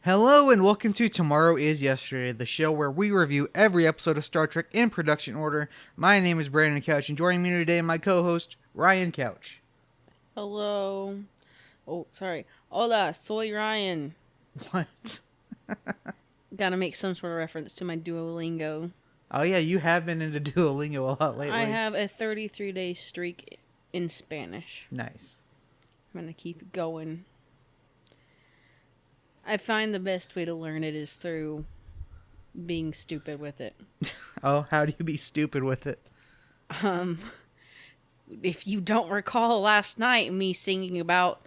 Hello and welcome to Tomorrow is Yesterday, the show where we review every episode of Star Trek in production order. My name is Brandon Couch, and joining me today my co-host, Ryan Couch. Hello. Oh, sorry. Hola, soy Ryan. What? Gotta make some sort of reference to my Duolingo. Oh yeah, you have been into Duolingo a lot lately. I have a 33-day streak in Spanish. Nice. I'm gonna keep going. I find the best way to learn it is through being stupid with it. Oh, how do you be stupid with it? If you don't recall last night me singing about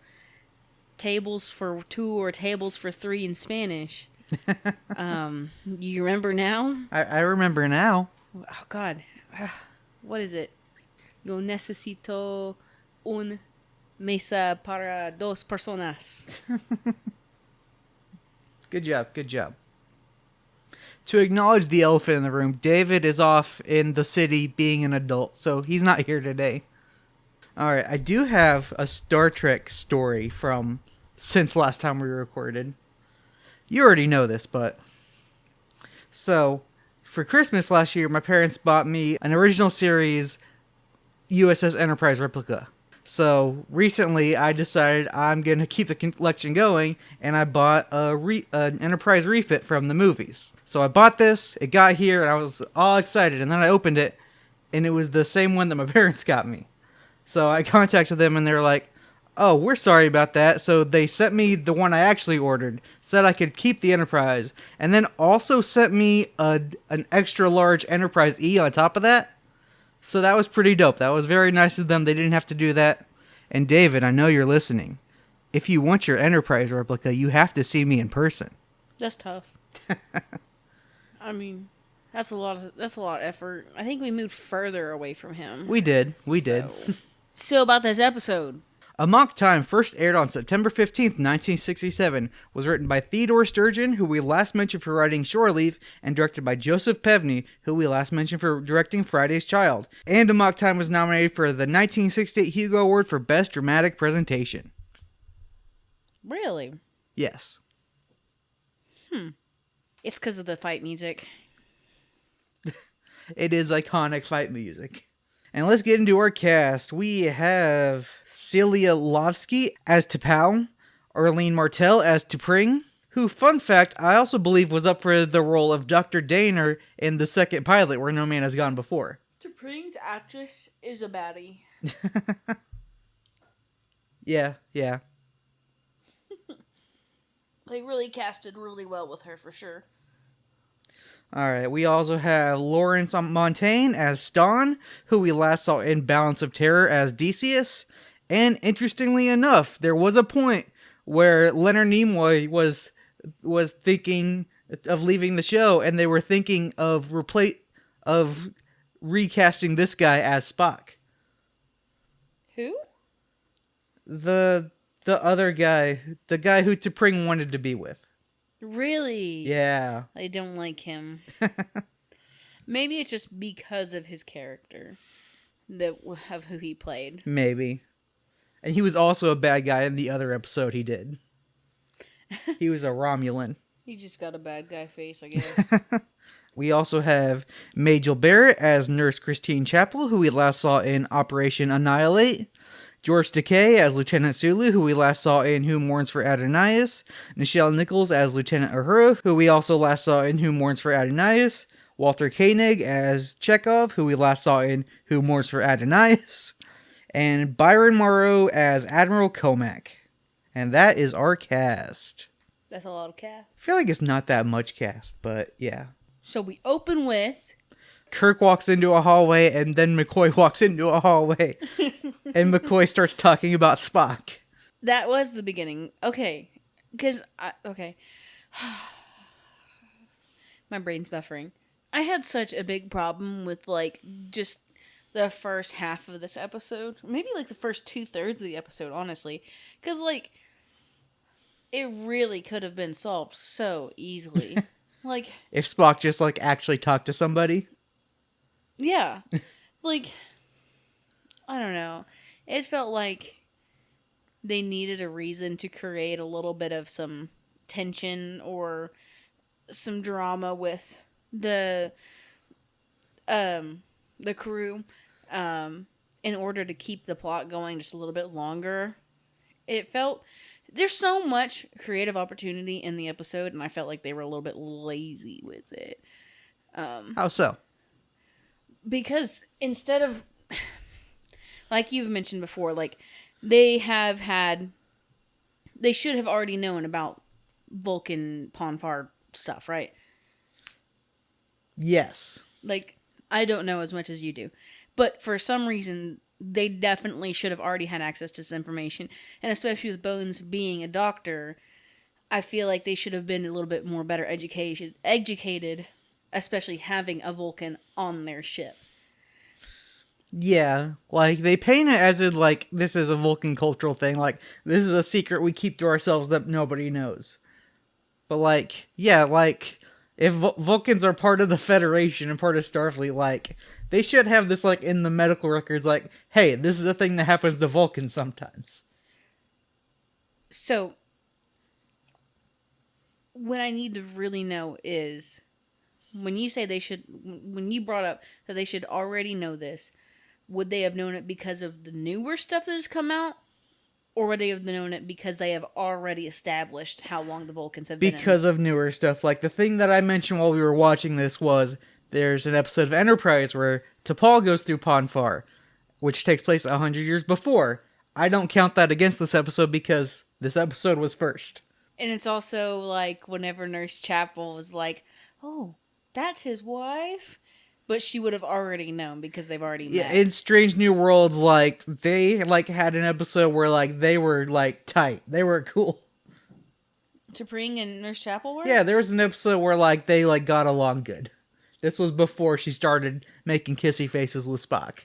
tables for 2 or tables for 3 in Spanish. You remember now? I remember now. Oh God, what is it? Yo necesito un mesa para dos personas. Good job. To acknowledge the elephant in the room, David is off in the city being an adult, so he's not here today. Alright, I do have a Star Trek story from since last time we recorded. You already know this, but... So, for Christmas last year, my parents bought me an original series USS Enterprise replica. So, recently, I decided I'm going to keep the collection going, and I bought an Enterprise refit from the movies. So I bought this, it got here, and I was all excited, and then I opened it, and it was the same one that my parents got me. So I contacted them, and they're like, oh, we're sorry about that. So they sent me the one I actually ordered, said I could keep the Enterprise, and then also sent me an extra large Enterprise E on top of that. So that was pretty dope. That was very nice of them. They didn't have to do that. And David, I know you're listening. If you want your Enterprise replica, you have to see me in person. That's tough. I mean, that's a lot of effort. I think we moved further away from him. We did. So about this episode. Amok Time first aired on September 15th, 1967, was written by Theodore Sturgeon, who we last mentioned for writing Shore Leave, and directed by Joseph Pevney, who we last mentioned for directing Friday's Child. And Amok Time was nominated for the 1968 Hugo Award for Best Dramatic Presentation. Really? Yes. It's because of the fight music. It is iconic fight music. And let's get into our cast. We have Celia Lovsky as T'Pau, Arlene Martell as T'Pring, who, fun fact, I also believe was up for the role of Dr. Daner in the second pilot, Where No Man Has Gone Before. T'Pring's actress is a baddie. Yeah. They really casted really well with her, for sure. Alright, we also have Lawrence Montaigne as Ston, who we last saw in Balance of Terror as Decius. And interestingly enough, there was a point where Leonard Nimoy was thinking of leaving the show, and they were thinking of recasting this guy as Spock. Who? The other guy, the guy who T'Pring wanted to be with. Really? Yeah. I don't like him. Maybe it's just because of his character of who he played. Maybe. And he was also a bad guy in the other episode he did. He was a Romulan. He just got a bad guy face, I guess. We also have Majel Barrett as Nurse Christine Chappell, who we last saw in Operation Annihilate. George Takei as Lieutenant Sulu, who we last saw in Who Mourns for Adonias. Nichelle Nichols as Lieutenant Uhura, who we also last saw in Who Mourns for Adonias. Walter Koenig as Chekov, who we last saw in Who Mourns for Adonias. And Byron Morrow as Admiral Comac. And that is our cast. That's a lot of cast. I feel like it's not that much cast, but yeah. So we open with... Kirk walks into a hallway, and then McCoy walks into a hallway. And McCoy starts talking about Spock. That was the beginning. Okay. Okay. My brain's buffering. I had such a big problem with, just the first half of this episode. Maybe, the first 2/3 of the episode, honestly. Because, it really could have been solved so easily. If Spock just, actually talked to somebody. Yeah. I don't know. It felt like they needed a reason to create a little bit of some tension or some drama with the crew, in order to keep the plot going just a little bit longer. It felt there's so much creative opportunity in the episode, and I felt like they were a little bit lazy with it. How so? Because instead of, like you've mentioned before, like they should have already known about Vulcan Ponfar stuff, right? Yes. Like, I don't know as much as you do. But for some reason, they definitely should have already had access to this information. And especially with Bones being a doctor, I feel like they should have been a little bit more better educated, especially having a Vulcan on their ship. Yeah, like, they paint it as in, like, this is a Vulcan cultural thing. Like, this is a secret we keep to ourselves that nobody knows. But, like, yeah, like, if Vulcans are part of the Federation and part of Starfleet, like, they should have this, like, in the medical records, like, hey, this is a thing that happens to Vulcans sometimes. So, what I need to really know is, when you brought up that they should already know this, would they have known it because of the newer stuff that has come out? Or would they have known it because they have already established how long the Vulcans have been Because of newer stuff. Like, the thing that I mentioned while we were watching this was, there's an episode of Enterprise where T'Pol goes through Ponfar, which takes place 100 years before. I don't count that against this episode because this episode was first. And it's also like whenever Nurse Chapel was like, oh, that's his wife? But she would have already known because they've already met. Yeah, in Strange New Worlds, like, they, like, had an episode where, like, they were, like, tight. They were cool. T'Pring and Nurse Chapel were? Yeah, there was an episode where, like, they, like, got along good. This was before she started making kissy faces with Spock.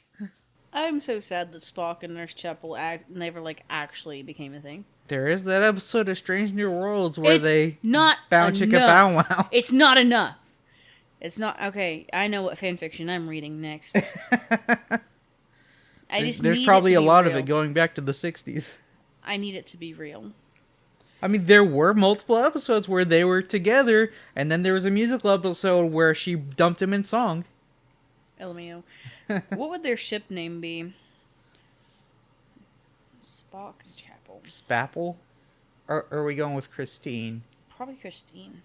I'm so sad that Spock and Nurse Chapel never, like, actually became a thing. There is that episode of Strange New Worlds where they not bow chicka bow wow. It's not enough. It's not okay. I know what fanfiction I'm reading next. There's probably a lot of it going back to the 60s. I need it to be real. I mean, there were multiple episodes where they were together, and then there was a musical episode where she dumped him in song. LMAO. What would their ship name be? Spock and Chapel. Spapple? Or are we going with Christine? Probably Christine.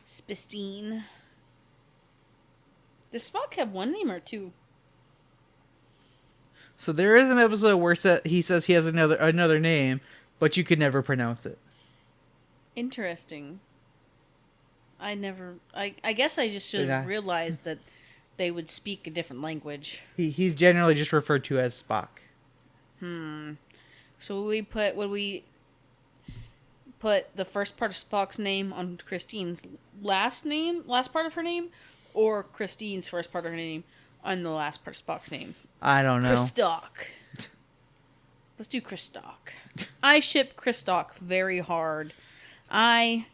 Spistine. Does Spock have one name or two? So there is an episode where he says he has another name, but you could never pronounce it. Interesting. I guess I just should have realized that they would speak a different language. He's generally just referred to as Spock. So would we put the first part of Spock's name on Christine's last part of her name, or Christine's first part of her name on the last part of Spock's name? I don't know. Christock. Let's do Christock. I ship Christock very hard. I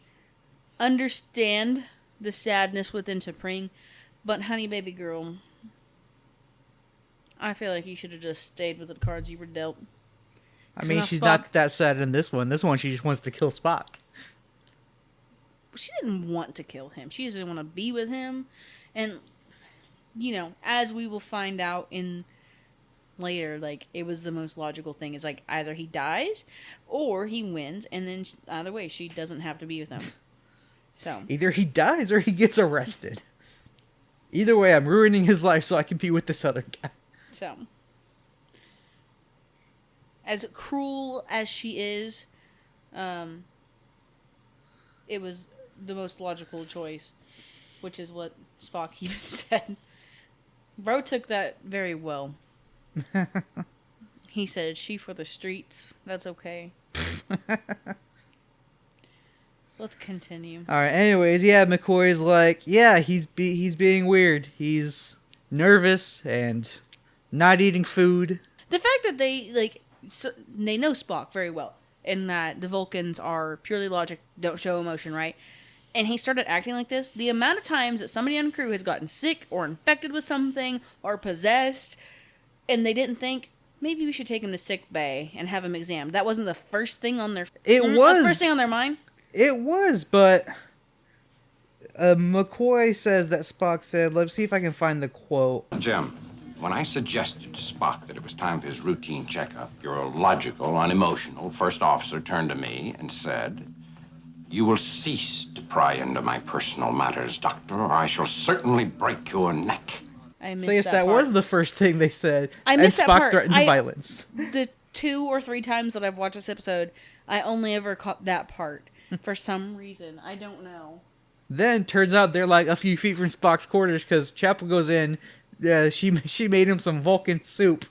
understand the sadness within T'Pring, but honey baby girl, I feel like you should have just stayed with the cards you were dealt. I mean, she's not that sad in this one. This one, she just wants to kill Spock. She didn't want to kill him. She just didn't want to be with him. And, you know, as we will find out in later, like, it was the most logical thing. It's like, either he dies or he wins, and then either way, she doesn't have to be with him. So either he dies or he gets arrested. Either way, I'm ruining his life so I can be with this other guy. So, as cruel as she is, it was the most logical choice, which is what Spock even said. Bro took that very well. He said, "She for the streets. That's okay." Let's continue. All right. Anyways, yeah, McCoy's like, yeah, he's being weird. He's nervous and not eating food. The fact that they they know Spock very well, and that the Vulcans are purely logic, don't show emotion, right? And he started acting like this. The amount of times that somebody on the crew has gotten sick or infected with something or possessed, and they didn't think, maybe we should take him to sick bay and have him examined. That wasn't the first thing on their. It That was was. the first thing on their mind. It was, but McCoy says that Spock said, let's see if I can find the quote. Jim, when I suggested to Spock that it was time for his routine checkup, your logical, unemotional first officer turned to me and said, "You will cease to pry into my personal matters, Doctor, or I shall certainly break your neck." I missed So yes, that part. was the first thing they said. I missed and that Spock part. threatened violence. The 2 or 3 times that I've watched this episode, I only ever caught that part for some reason. I don't know. Then turns out they're like a few feet from Spock's quarters because Chapel goes in. She made him some Vulcan soup,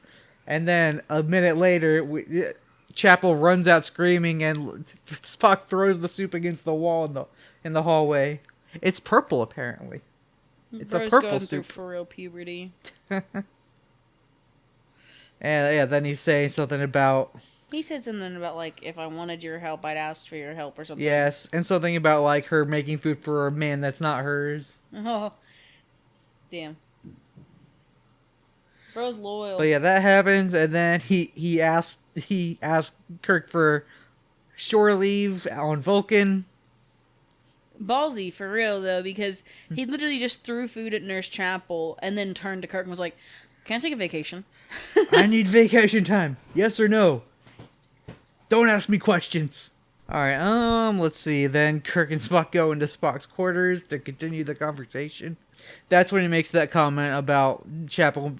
and then a minute later, Chapel runs out screaming, and Spock throws the soup against the wall in the hallway. It's purple, apparently. It's Bro's a purple going through soup. for real puberty. And yeah, then he's saying something about He said something about, like, if I wanted your help, I'd ask for your help or something. yes, and something about like her making food for a man that's not hers. Oh. Damn. Bro's loyal. But yeah, that happens, and then he asked Kirk for shore leave on Vulcan. Ballsy, for real, though, because he literally just threw food at Nurse Chapel and then turned to Kirk and was like, can I take a vacation? I need vacation time. Yes or no? Don't ask me questions. All right. Let's see. Then Kirk and Spock go into Spock's quarters to continue the conversation. That's when he makes that comment about Chapel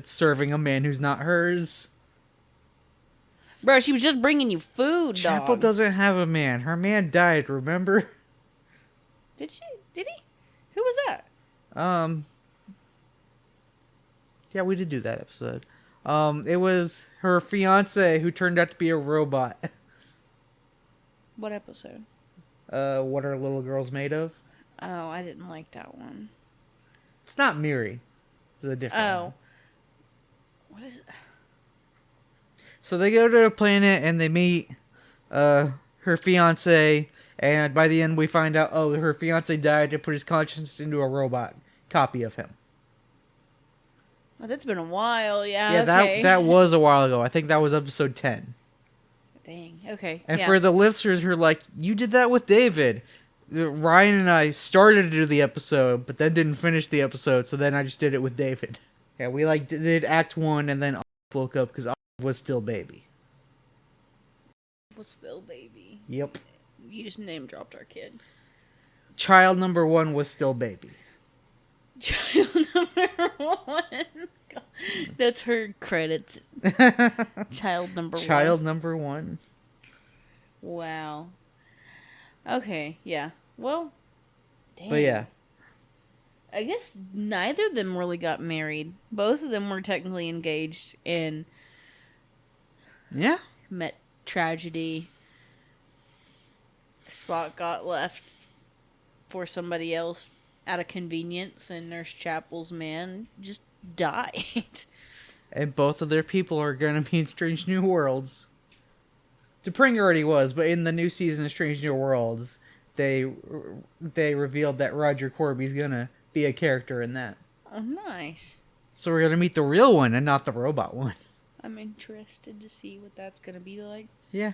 serving a man who's not hers. Bro, she was just bringing you food, Chapel dog. doesn't have a man. Her man died. Remember? Did she? Did he? Who was that? Yeah, we did do that episode. It was her fiance who turned out to be a robot. What episode? What are little girls made of? Oh, I didn't like that one. It's not Miri. It's a different one. Oh. What is it? So they go to a planet and they meet her fiance, and by the end we find out, oh, her fiance died to put his conscience into a robot copy of him. Oh, that's been a while. Yeah, Yeah, okay. that was a while ago. I think that was episode 10. Dang, okay. And yeah. for the listeners who are like, you did that with David. Ryan and I started to do the episode, but then didn't finish the episode, so then I just did it with David. Yeah, we like did Act 1 and then woke up because was still baby. Was still baby. Yep. You just name dropped our kid. Child number 1 was still baby. Child number 1. God, that's her credits. Child number 1. Child number 1. Wow. Okay, yeah. Well, damn. But yeah. I guess neither of them really got married. Both of them were technically engaged and Yeah. met tragedy. Spock got left for somebody else out of convenience, and Nurse Chapel's man just died. And both of their people are going to be in Strange New Worlds. T'Pring already was, but in the new season of Strange New Worlds, they revealed that Roger Corby's going to be a character in that. Oh, nice. So we're going to meet the real one and not the robot one. I'm interested to see what that's going to be like. Yeah.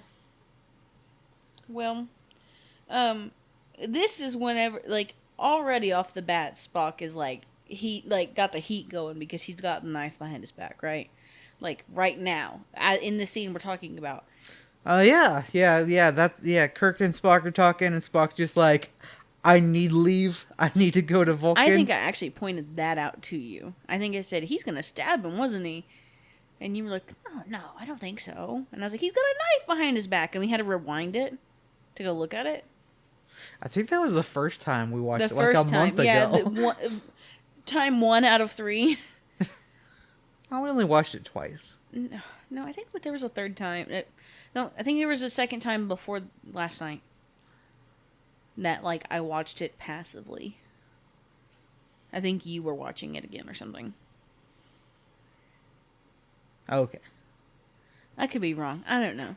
Well, this is whenever, like, already off the bat, Spock is like, he, like, got the heat going because he's got the knife behind his back, right? Like, right now, in the scene we're talking about. Yeah. Kirk and Spock are talking, and Spock's just like, I need leave. I need to go to Vulcan. I think I actually pointed that out to you. I think I said, he's going to stab him, wasn't he? And you were like, oh, no, I don't think so. And I was like, he's got a knife behind his back. And we had to rewind it to go look at it. I think that was the first time we watched The it, like first a time, month yeah. ago. Time 1 out of 3. Oh, we only watched it twice. No, I think there was a third time. No, I think there was a second time before last night. That, like, I watched it passively. I think you were watching it again or something. Okay. I could be wrong. I don't know.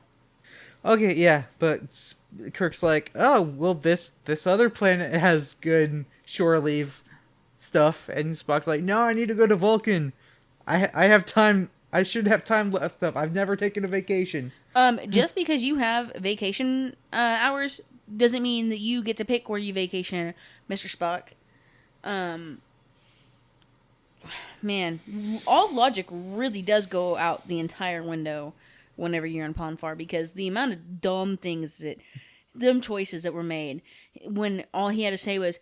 Okay, yeah, but Kirk's like, oh, well, this other planet has good shore leave stuff, and Spock's like, no, I need to go to Vulcan. I have time I should have time left up. I've never taken a vacation. Just because you have vacation hours doesn't mean that you get to pick where you vacation, Mr. Spock. Man, all logic really does go out the entire window whenever you're on Ponfar, because the amount of dumb choices that were made when all he had to say was,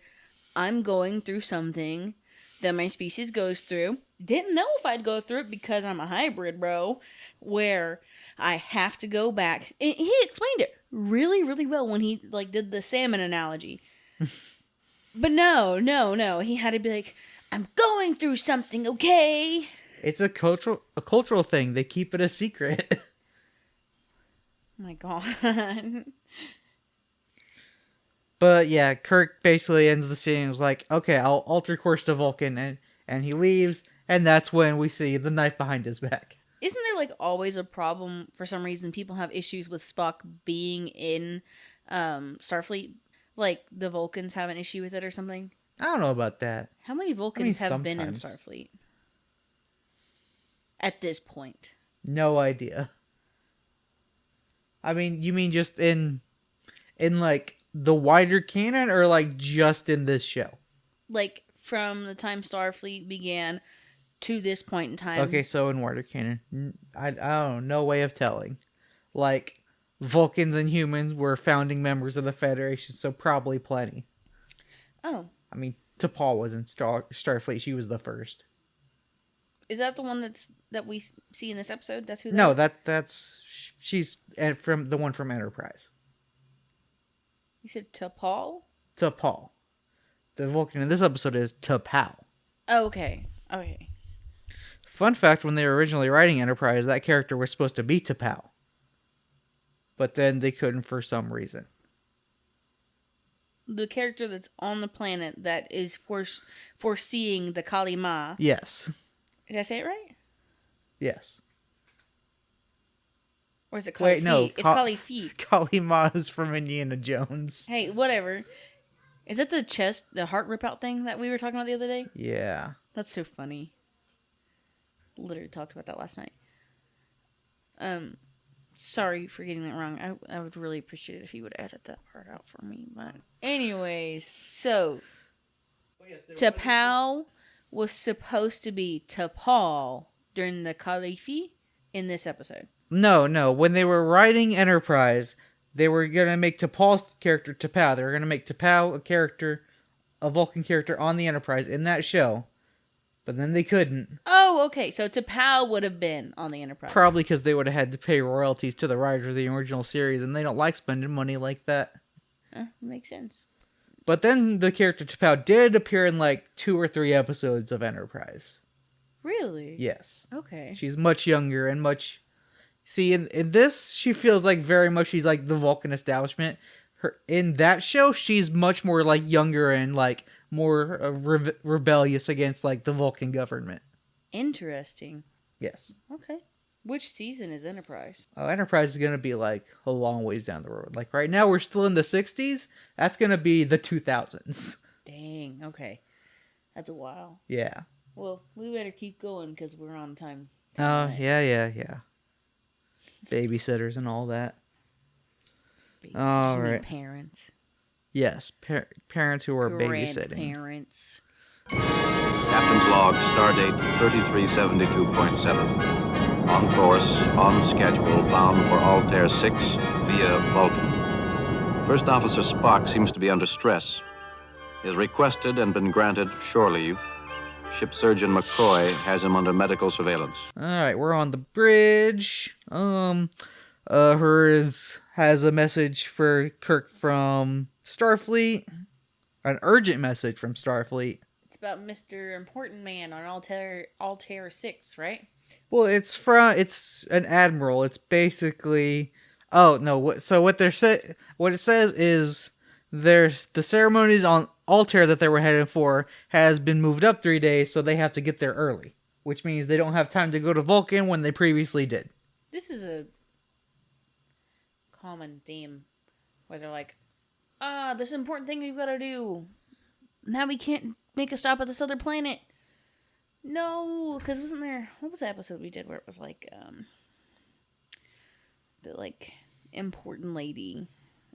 I'm going through something that my species goes through. Didn't know if I'd go through it because I'm a hybrid, bro, where I have to go back. And he explained it really, really well when he did the salmon analogy. But no. He had to be like, I'm going through something, okay? It's a cultural thing. They keep it a secret. My God. But yeah, Kirk basically ends the scene and was like, okay, I'll alter course to Vulcan, and he leaves, and that's when we see the knife behind his back. Isn't there always a problem for some reason? People have issues with Spock being in Starfleet. The Vulcans have an issue with it or something. I don't know about that. How many Vulcans have sometimes. been in Starfleet? At this point. No idea. I mean, you mean just in the wider canon, or just in this show? From the time Starfleet began to this point in time. Okay, so in wider canon, I don't know, no way of telling. Vulcans and humans were founding members of the Federation, so probably plenty. Oh. I mean, T'Pol was in Starfleet. She was the first. Is that the one that we see in this episode? That's who that No, is? she's from the one from Enterprise. You said T'Pol? T'Pol. The Vulcan in this episode is T'Pau. Oh, okay. Fun fact, when they were originally writing Enterprise, that character was supposed to be T'Pau. But then they couldn't for some reason. The character that's on the planet that is foreseeing the Kali Ma. Yes. Did I say it right? Yes. Or is it Kali Wait, no. It's Kali Fi. Kali Ma is from Indiana Jones. Hey, whatever. Is that the heart rip out thing that we were talking about the other day? Yeah. That's so funny. Literally talked about that last night. Sorry for getting that wrong. I would really appreciate it if you would edit that part out for me. But anyways, so T'Pau was supposed to be T'Pol during the Khalifi in this episode. No. When they were writing Enterprise, they were gonna make T'Pol's character T'Pau. They were gonna make T'Pau a Vulcan character on the Enterprise in that show. But then they couldn't. Oh, okay. So T'Pau would have been on the Enterprise. Probably because they would have had to pay royalties to the writers of the original series, and they don't like spending money like that. Makes sense. But then the character T'Pau did appear in 2 or 3 episodes of Enterprise. Really? Yes. Okay. She's much younger and much... See, in this, she feels very much she's the Vulcan establishment. In that show, she's much more younger and more rebellious against the Vulcan government. Interesting. Yes. Okay. Which season is Enterprise? Oh, Enterprise is going to be a long ways down the road. Right now we're still in the 60s. That's going to be the 2000s. Dang. Okay. That's a while. Yeah. Well, we better keep going because we're on time. Oh, yeah. Babysitters and all that. All right. Parents. Yes, parents who are babysitting. Grandparents. Captain's log, stardate 3372.7. On course, on schedule, bound for Altair 6 via Vulcan. First Officer Spock seems to be under stress. He has requested and been granted shore leave. Ship surgeon McCoy has him under medical surveillance. All right, we're on the bridge. Has a message for Kirk from Starfleet. An urgent message from Starfleet. It's about Mr. Important Man on Altair 6, right? Well, it's an admiral. It's basically... Oh, no. What it says is the ceremonies on Altair that they were headed for has been moved up 3 days, so they have to get there early. Which means they don't have time to go to Vulcan when they previously did. This is a common theme where they're this important thing we've got to do. Now we can't make a stop at this other planet. No, because wasn't there... What was the episode we did where it was like, the, like, important lady,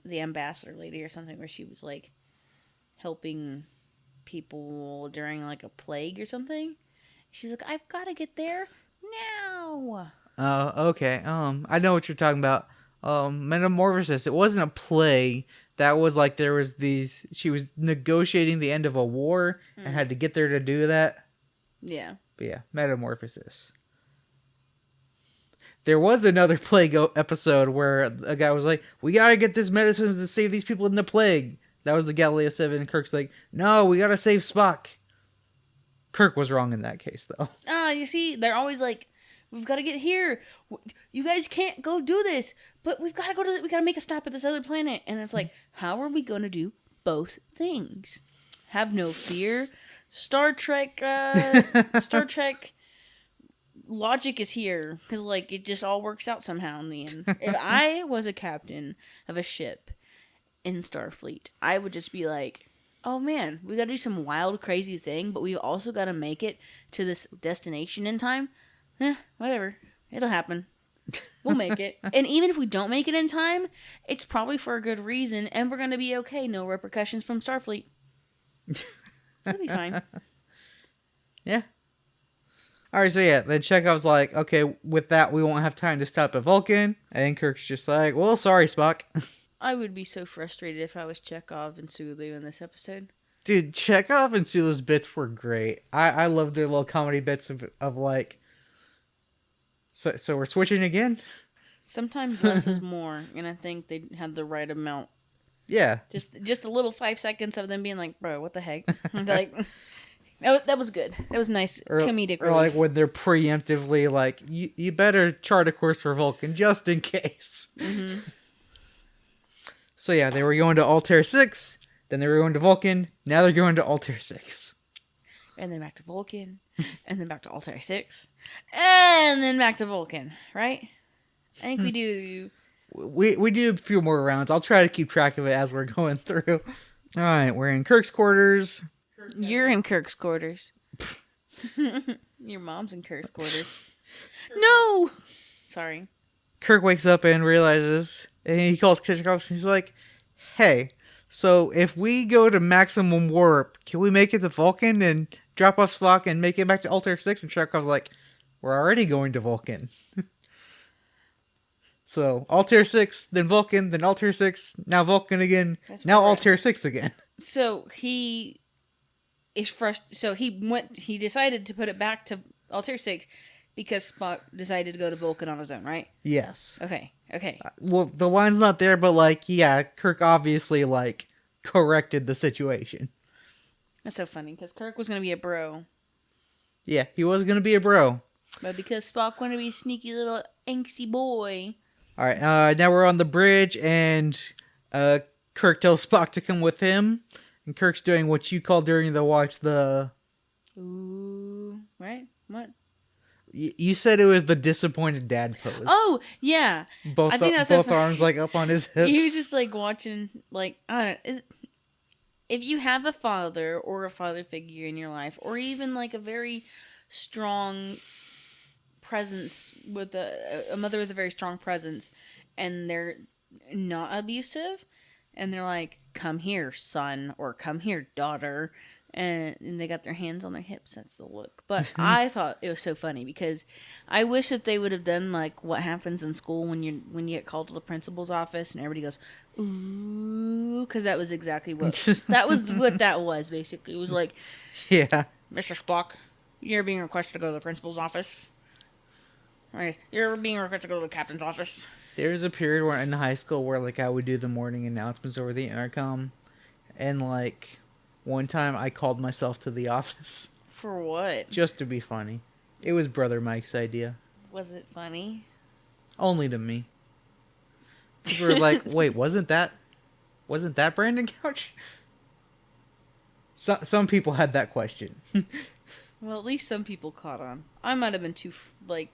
the ambassador lady or something, where she was, like, helping people during, like, a plague or something? She was like, I've got to get there now. Oh, okay. I know what you're talking about. Metamorphosis. It wasn't a play. That was like there was these. She was negotiating the end of a war and had to get there to do that. Yeah. But yeah, Metamorphosis. There was another plague episode where a guy was like, "We gotta get this medicine to save these people in the plague." That was the Galileo 7. And Kirk's like, "No, we gotta save Spock." Kirk was wrong in that case, though. You see, they're always like, we've got to get here. You guys can't go do this, but we got to make a stop at this other planet. And it's like, how are we going to do both things? Have no fear. Star Trek logic is here, because like it just all works out somehow in the end. If I was a captain of a ship in Starfleet, I would just be like, oh man, we gotta do some wild, crazy thing, but we've also gotta make it to this destination in time. Whatever. It'll happen. We'll make it. And even if we don't make it in time, it's probably for a good reason, and we're gonna be okay. No repercussions from Starfleet. It'll be fine. Yeah. Alright, so yeah, then Chekov's like, okay, with that, we won't have time to stop at Vulcan. And Kirk's just like, well, sorry, Spock. I would be so frustrated if I was Chekov and Sulu in this episode. Dude, Chekov and Sulu's bits were great. I love their little comedy bits of like... So we're switching again? Sometimes less is more, and I think they had the right amount. Yeah. Just a little 5 seconds of them being like, bro, what the heck? Like, that was good. That was nice comedic relief. Or like when they're preemptively like, you better chart a course for Vulcan just in case. Mm-hmm. So yeah, they were going to Altair 6, then they were going to Vulcan, now they're going to Altair 6. And then back to Vulcan, and then back to Altair 6, and then back to Vulcan, right? I think we do... We do a few more rounds. I'll try to keep track of it as we're going through. Alright, we're in Kirk's quarters. You're in Kirk's quarters. Your mom's in Kirk's quarters. No! Sorry. Kirk wakes up and realizes, and he calls Chekov, and he's like, hey, so if we go to maximum warp, can we make it to Vulcan and drop off Spock and make it back to Altair 6? And Chekov's like, we're already going to Vulcan. So, Altair 6, then Vulcan, then Altair 6, now Vulcan again, now Altair 6 again. So, he is frustrated. So, he decided to put it back to Altair 6 because Spock decided to go to Vulcan on his own, right? Yes. Okay. Well, the line's not there, but like, yeah, Kirk obviously like corrected the situation. That's so funny because Kirk was going to be a bro. Yeah, he was going to be a bro. But because Spock wanted to be a sneaky little angsty boy. All right, now we're on the bridge, and Kirk tells Spock to come with him, and Kirk's doing what you call during the watch the... Ooh, right? What? You said it was the disappointed dad pose. Oh, yeah. Both I think that's both arms like up on his hips. He was just like watching, like, I don't know. If you have a father or a father figure in your life, or even like a very strong presence with a mother with a very strong presence, and they're not abusive, and they're like, come here, son, or come here, daughter, and they got their hands on their hips. That's the look. But I thought it was so funny because I wish that they would have done like what happens in school when you get called to the principal's office and everybody goes ooh, because that was exactly what that was basically. It was like, yeah, Mr. Spock, you're being requested to go to the principal's office. All right, you're being requested to go to the captain's office. There was a period where in high school where like I would do the morning announcements over the intercom, and like one time I called myself to the office. For what? Just to be funny. It was Brother Mike's idea. Was it funny? Only to me. We were like, wait, wasn't that Brandon Couch? Some people had that question. Well, at least some people caught on. I might have been too like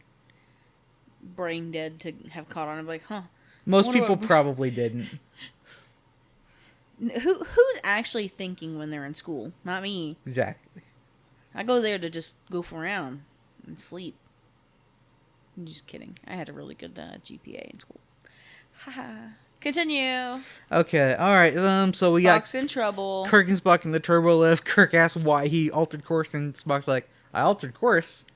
brain dead to have caught on. I'm like, huh. Most people probably didn't. Who's actually thinking when they're in school? Not me. Exactly. I go there to just goof around and sleep. I'm just kidding. I had a really good GPA in school. Haha. Continue. Okay, all right. So we got Spock's in trouble. Kirk and Spock in the turbo lift. Kirk asks why he altered course, and Spock's like, "I altered course.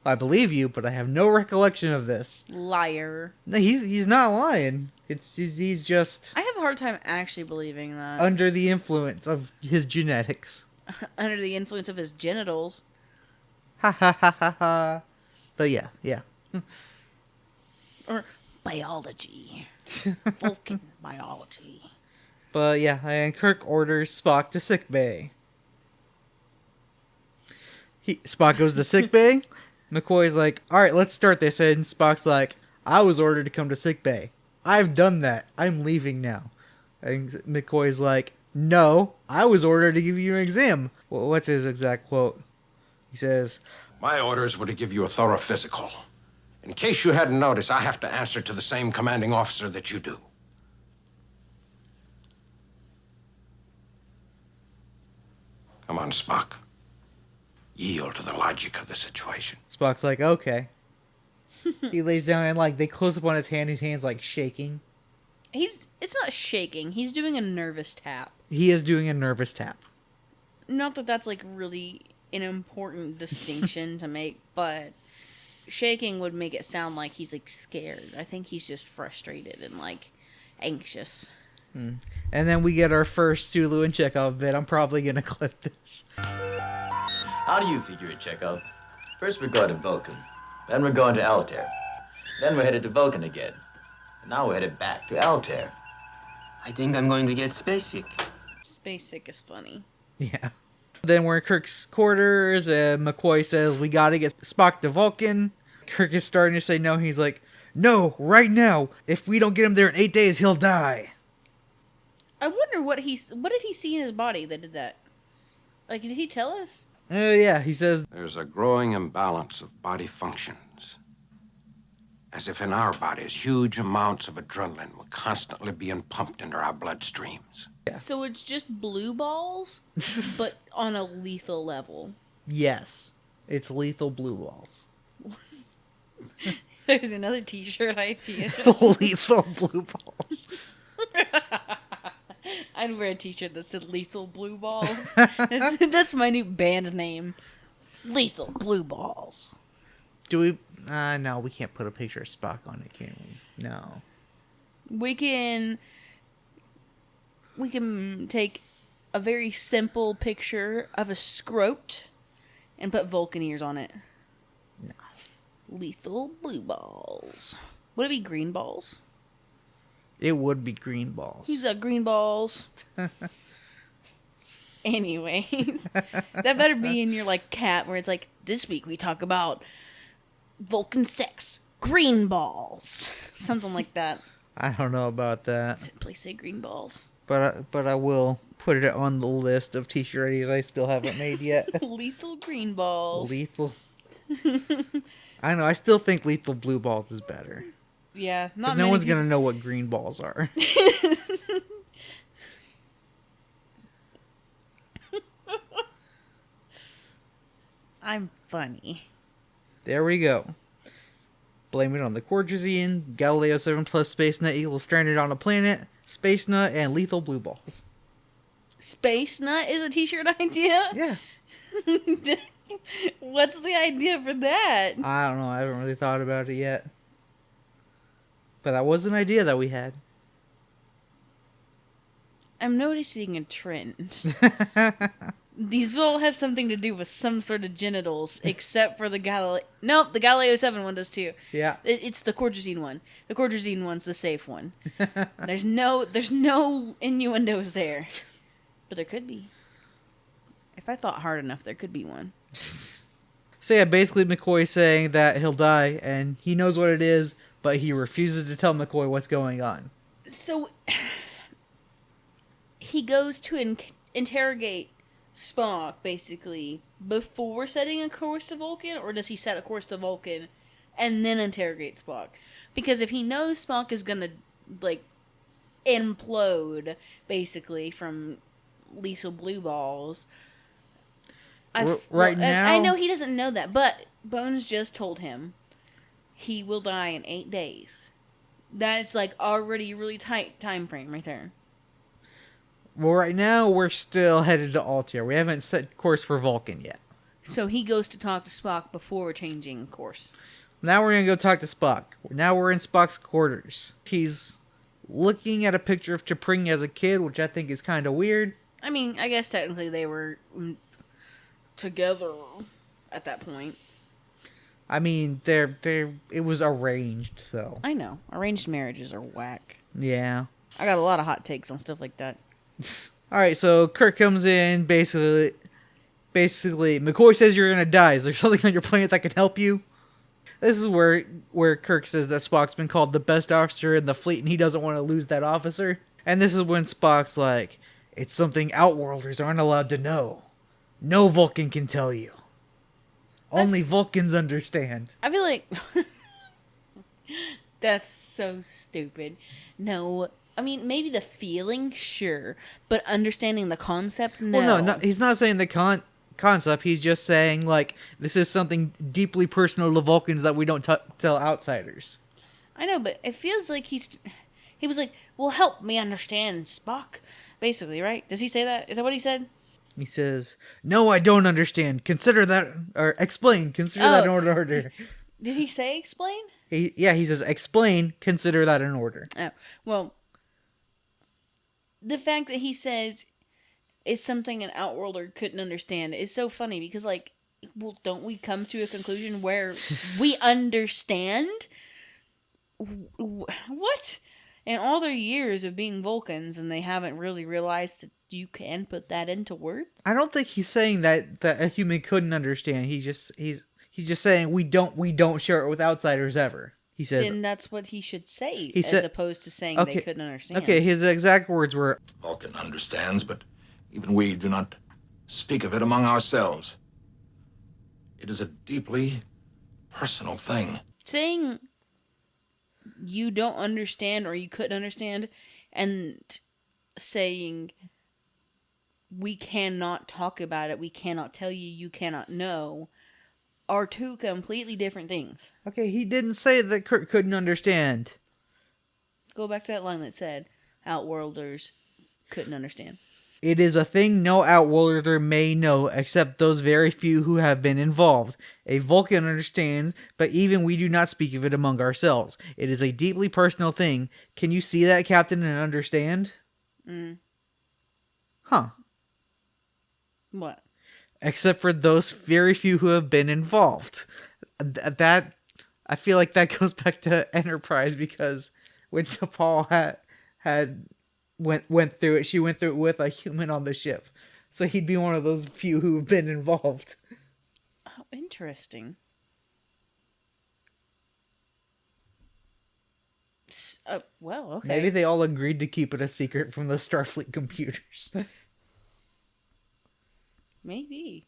I believe you, but I have no recollection of this." Liar. No, he's not lying. He's just I have a hard time actually believing that. under the influence of his genetics. Under the influence of his genitals. Ha ha ha ha ha. But yeah. Or biology. Vulcan biology. But yeah, and Kirk orders Spock to sick bay. Spock goes to sick bay. McCoy's like, "All right, let's start this." And Spock's like, "I was ordered to come to sick bay. I've done that. I'm leaving now." And McCoy's like, "No, I was ordered to give you an exam." Well, what's his exact quote? He says, My orders were to give you a thorough physical. In case you hadn't noticed, I have to answer to the same commanding officer that you do. Come on, Spock. Yield to the logic of the situation. Spock's like, "Okay." He lays down and like they close up on his hand. His hand's like shaking. It's not shaking. He's doing a nervous tap. He is doing a nervous tap. Not that that's like really an important distinction to make, but shaking would make it sound like he's like scared. I think he's just frustrated and like anxious. And then we get our first Sulu and Chekov bit. I'm probably gonna clip this. How do you figure it, Chekov? First we're going to Vulcan, then we're going to Altair, then we're headed to Vulcan again, and now we're headed back to Altair. I think I'm going to get space sick. Space sick is funny. Yeah. Then we're in Kirk's quarters, and McCoy says, "We gotta get Spock to Vulcan." Kirk is starting to say no. He's like, "No, right now. If we don't get him there in 8 days, he'll die." I wonder what did he see in his body that did that? Like, did he tell us? Yeah, he says, There's a growing imbalance of body functions. As if in our bodies, huge amounts of adrenaline were constantly being pumped into our bloodstreams. Yeah. So it's just blue balls, but on a lethal level. yes, it's lethal blue balls. There's another t-shirt idea. Lethal blue balls. I'd wear a t-shirt that said Lethal Blue Balls. That's my new band name. Lethal Blue Balls. Do we? No, we can't put a picture of Spock on it, can we? No. We can take a very simple picture of a scrote and put Vulcan ears on it. No. Lethal Blue Balls. Would it be green balls? It would be green balls. He's got green balls. Anyways, that better be in your like cat where it's like, this week we talk about Vulcan sex, green balls, something like that. I don't know about that, Simply say green balls. but I will put it on the list of t-shirt ideas I still haven't made yet. Lethal green balls. Lethal. I know. I still think lethal blue balls is better. Yeah, 'Cause not no many one's people- gonna know what green balls are. I'm funny. There we go. Blame it on the Cortesian, Galileo 7 plus Space Nut equals stranded on a planet, Space Nut, and lethal blue balls. Space Nut is a t-shirt idea? Yeah. What's the idea for that? I don't know. I haven't really thought about it yet. But that was an idea that we had. I'm noticing a trend. These all have something to do with some sort of genitals, except for the Galileo. Nope, the Galileo 7 one does too. Yeah. It's the Cortesine one. The Cortesine one's the safe one. There's no innuendos there, but there could be. If I thought hard enough, there could be one. So yeah, basically McCoy's saying that he'll die, and he knows what it is, but he refuses to tell McCoy what's going on. So he goes to interrogate Spock, basically, before setting a course to Vulcan, or does he set a course to Vulcan and then interrogate Spock? Because if he knows Spock is gonna, like, implode, basically, from lethal blue balls, Right now, I know he doesn't know that, but Bones just told him he will die in 8 days. That's like already a really tight time frame right there. well, right now we're still headed to Altair. We haven't set course for Vulcan yet. So he goes to talk to Spock before changing course. Now we're gonna go talk to Spock. Now we're in Spock's quarters. He's looking at a picture of T'Pring as a kid, which I think is kind of weird. I mean, I guess technically they were together at that point. I mean, it was arranged, so I know. Arranged marriages are whack. yeah. I got a lot of hot takes on stuff like that. All right, so Kirk comes in. Basically, McCoy says you're gonna die. Is there something on your planet that can help you? This is where Kirk says that Spock's been called the best officer in the fleet, and he doesn't want to lose that officer. And this is when Spock's like, "It's something Outworlders aren't allowed to know. No Vulcan can tell you. Only Vulcans understand." I feel like that's so stupid. No, I mean maybe the feeling, sure, but understanding the concept, no. Well, no, he's not saying the concept. He's just saying like this is something deeply personal to Vulcans that we don't tell outsiders. I know, but it feels like he was like, "Well, help me understand, Spock." Basically, right? Does he say that? Is that what he said? He says, "No, I don't understand. Consider that, or explain. Consider that an order." Did he say explain? He says, "Explain. Consider that an order." Oh, well, the fact that he says is something an Outworlder couldn't understand is so funny because, like, well, don't we come to a conclusion where we understand what? In all their years of being Vulcans, and they haven't really realized that you can put that into words? I don't think he's saying that a human couldn't understand. He's just saying we don't share it with outsiders ever. He says, then that's what he should say, he as opposed to saying they couldn't understand. Okay, his exact words were, Vulcan understands, but even we do not speak of it among ourselves. It is a deeply personal thing. Saying you don't understand or you couldn't understand, and saying we cannot talk about it, we cannot tell you, you cannot know, are two completely different things. okay, he didn't say that Kirk couldn't understand. Go back to that line that said Outworlders couldn't understand. It is a thing no Outworlder may know except those very few who have been involved. A Vulcan understands, but even we do not speak of it among ourselves. It is a deeply personal thing. Can you see that, Captain, and understand? Huh. What? Except for those very few who have been involved. That, I feel like that goes back to Enterprise, because when T'Pol went through it, she went through it with a human on the ship. So he'd be one of those few who've been involved. Oh, interesting. Well, okay. Maybe they all agreed to keep it a secret from the Starfleet computers. Maybe.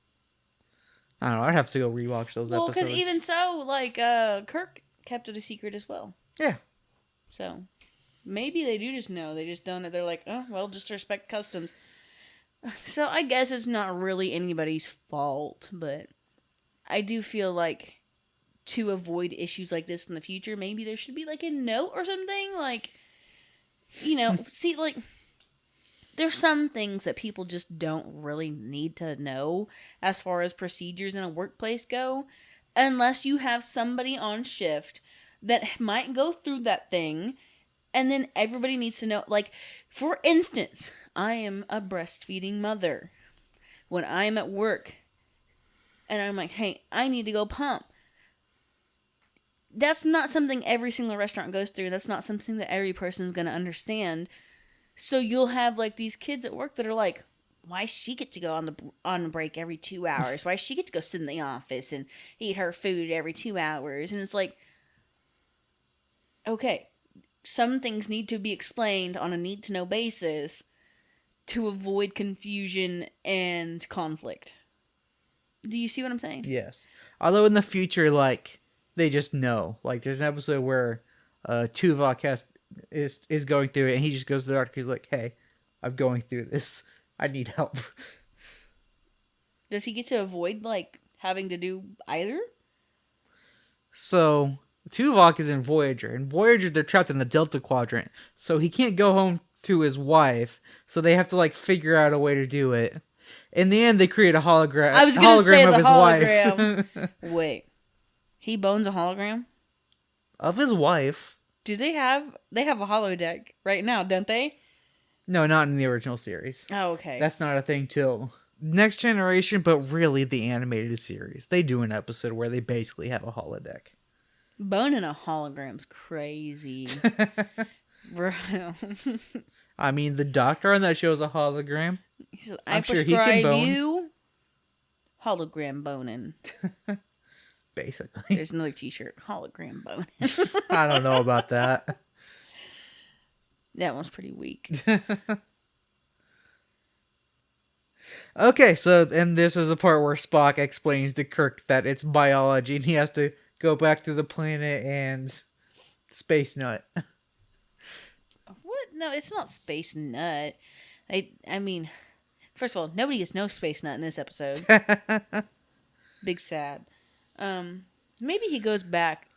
I don't know, I'd have to go rewatch those Well, episodes. because even so, like, Kirk kept it a secret as well. Yeah. So, maybe they do just know. They just don't. They're like, oh, well, just respect customs. So, I guess it's not really anybody's fault, but I do feel like to avoid issues like this in the future, maybe there should be, like, a note or something. Like, you know, see, like, there's some things that people just don't really need to know as far as procedures in a workplace go, unless you have somebody on shift that might go through that thing, and then everybody needs to know. Like, for instance, I am a breastfeeding mother. When I'm at work and I'm like, hey, I need to go pump, that's not something every single restaurant goes through. That's not something that every person's going to understand. So you'll have, like, these kids at work that are like, why she get to go on the break every 2 hours? Why she get to go sit in the office and eat her food every 2 hours? And it's like, okay, some things need to be explained on a need-to-know basis to avoid confusion and conflict. Do you see what I'm saying? Yes. Although in the future, like, they just know. Like, there's an episode where Tuvok is going through it, and he just goes to the doctor. He's like, hey, I'm going through this. I need help. Does he get to avoid, like, having to do either? So Tuvok is in Voyager. In Voyager, they're trapped in the Delta Quadrant, so he can't go home to his wife. So they have to like figure out a way to do it. In the end, they create a hologram. I was gonna say of the his hologram. wife. Wait, he bones a hologram? Of his wife. Do they have a holodeck right now? Don't they? No, not in the original series. Oh, okay. That's not a thing till Next Generation, but really the animated series. They do an episode where they basically have a holodeck. Boning a hologram's crazy. Bro. I mean, the doctor on that show is a hologram. He says, I'm I sure he can prescribe bone." you hologram boning. Basically. There's another t-shirt. Hologram boning. I don't know about that. That one's pretty weak. Okay, so, and this is the part where Spock explains to Kirk that it's biology and he has to go back to the planet and Space Nut. What? No, it's not Space Nut. I mean, first of all, nobody gets no Space Nut in this episode. Big sad. Maybe he goes back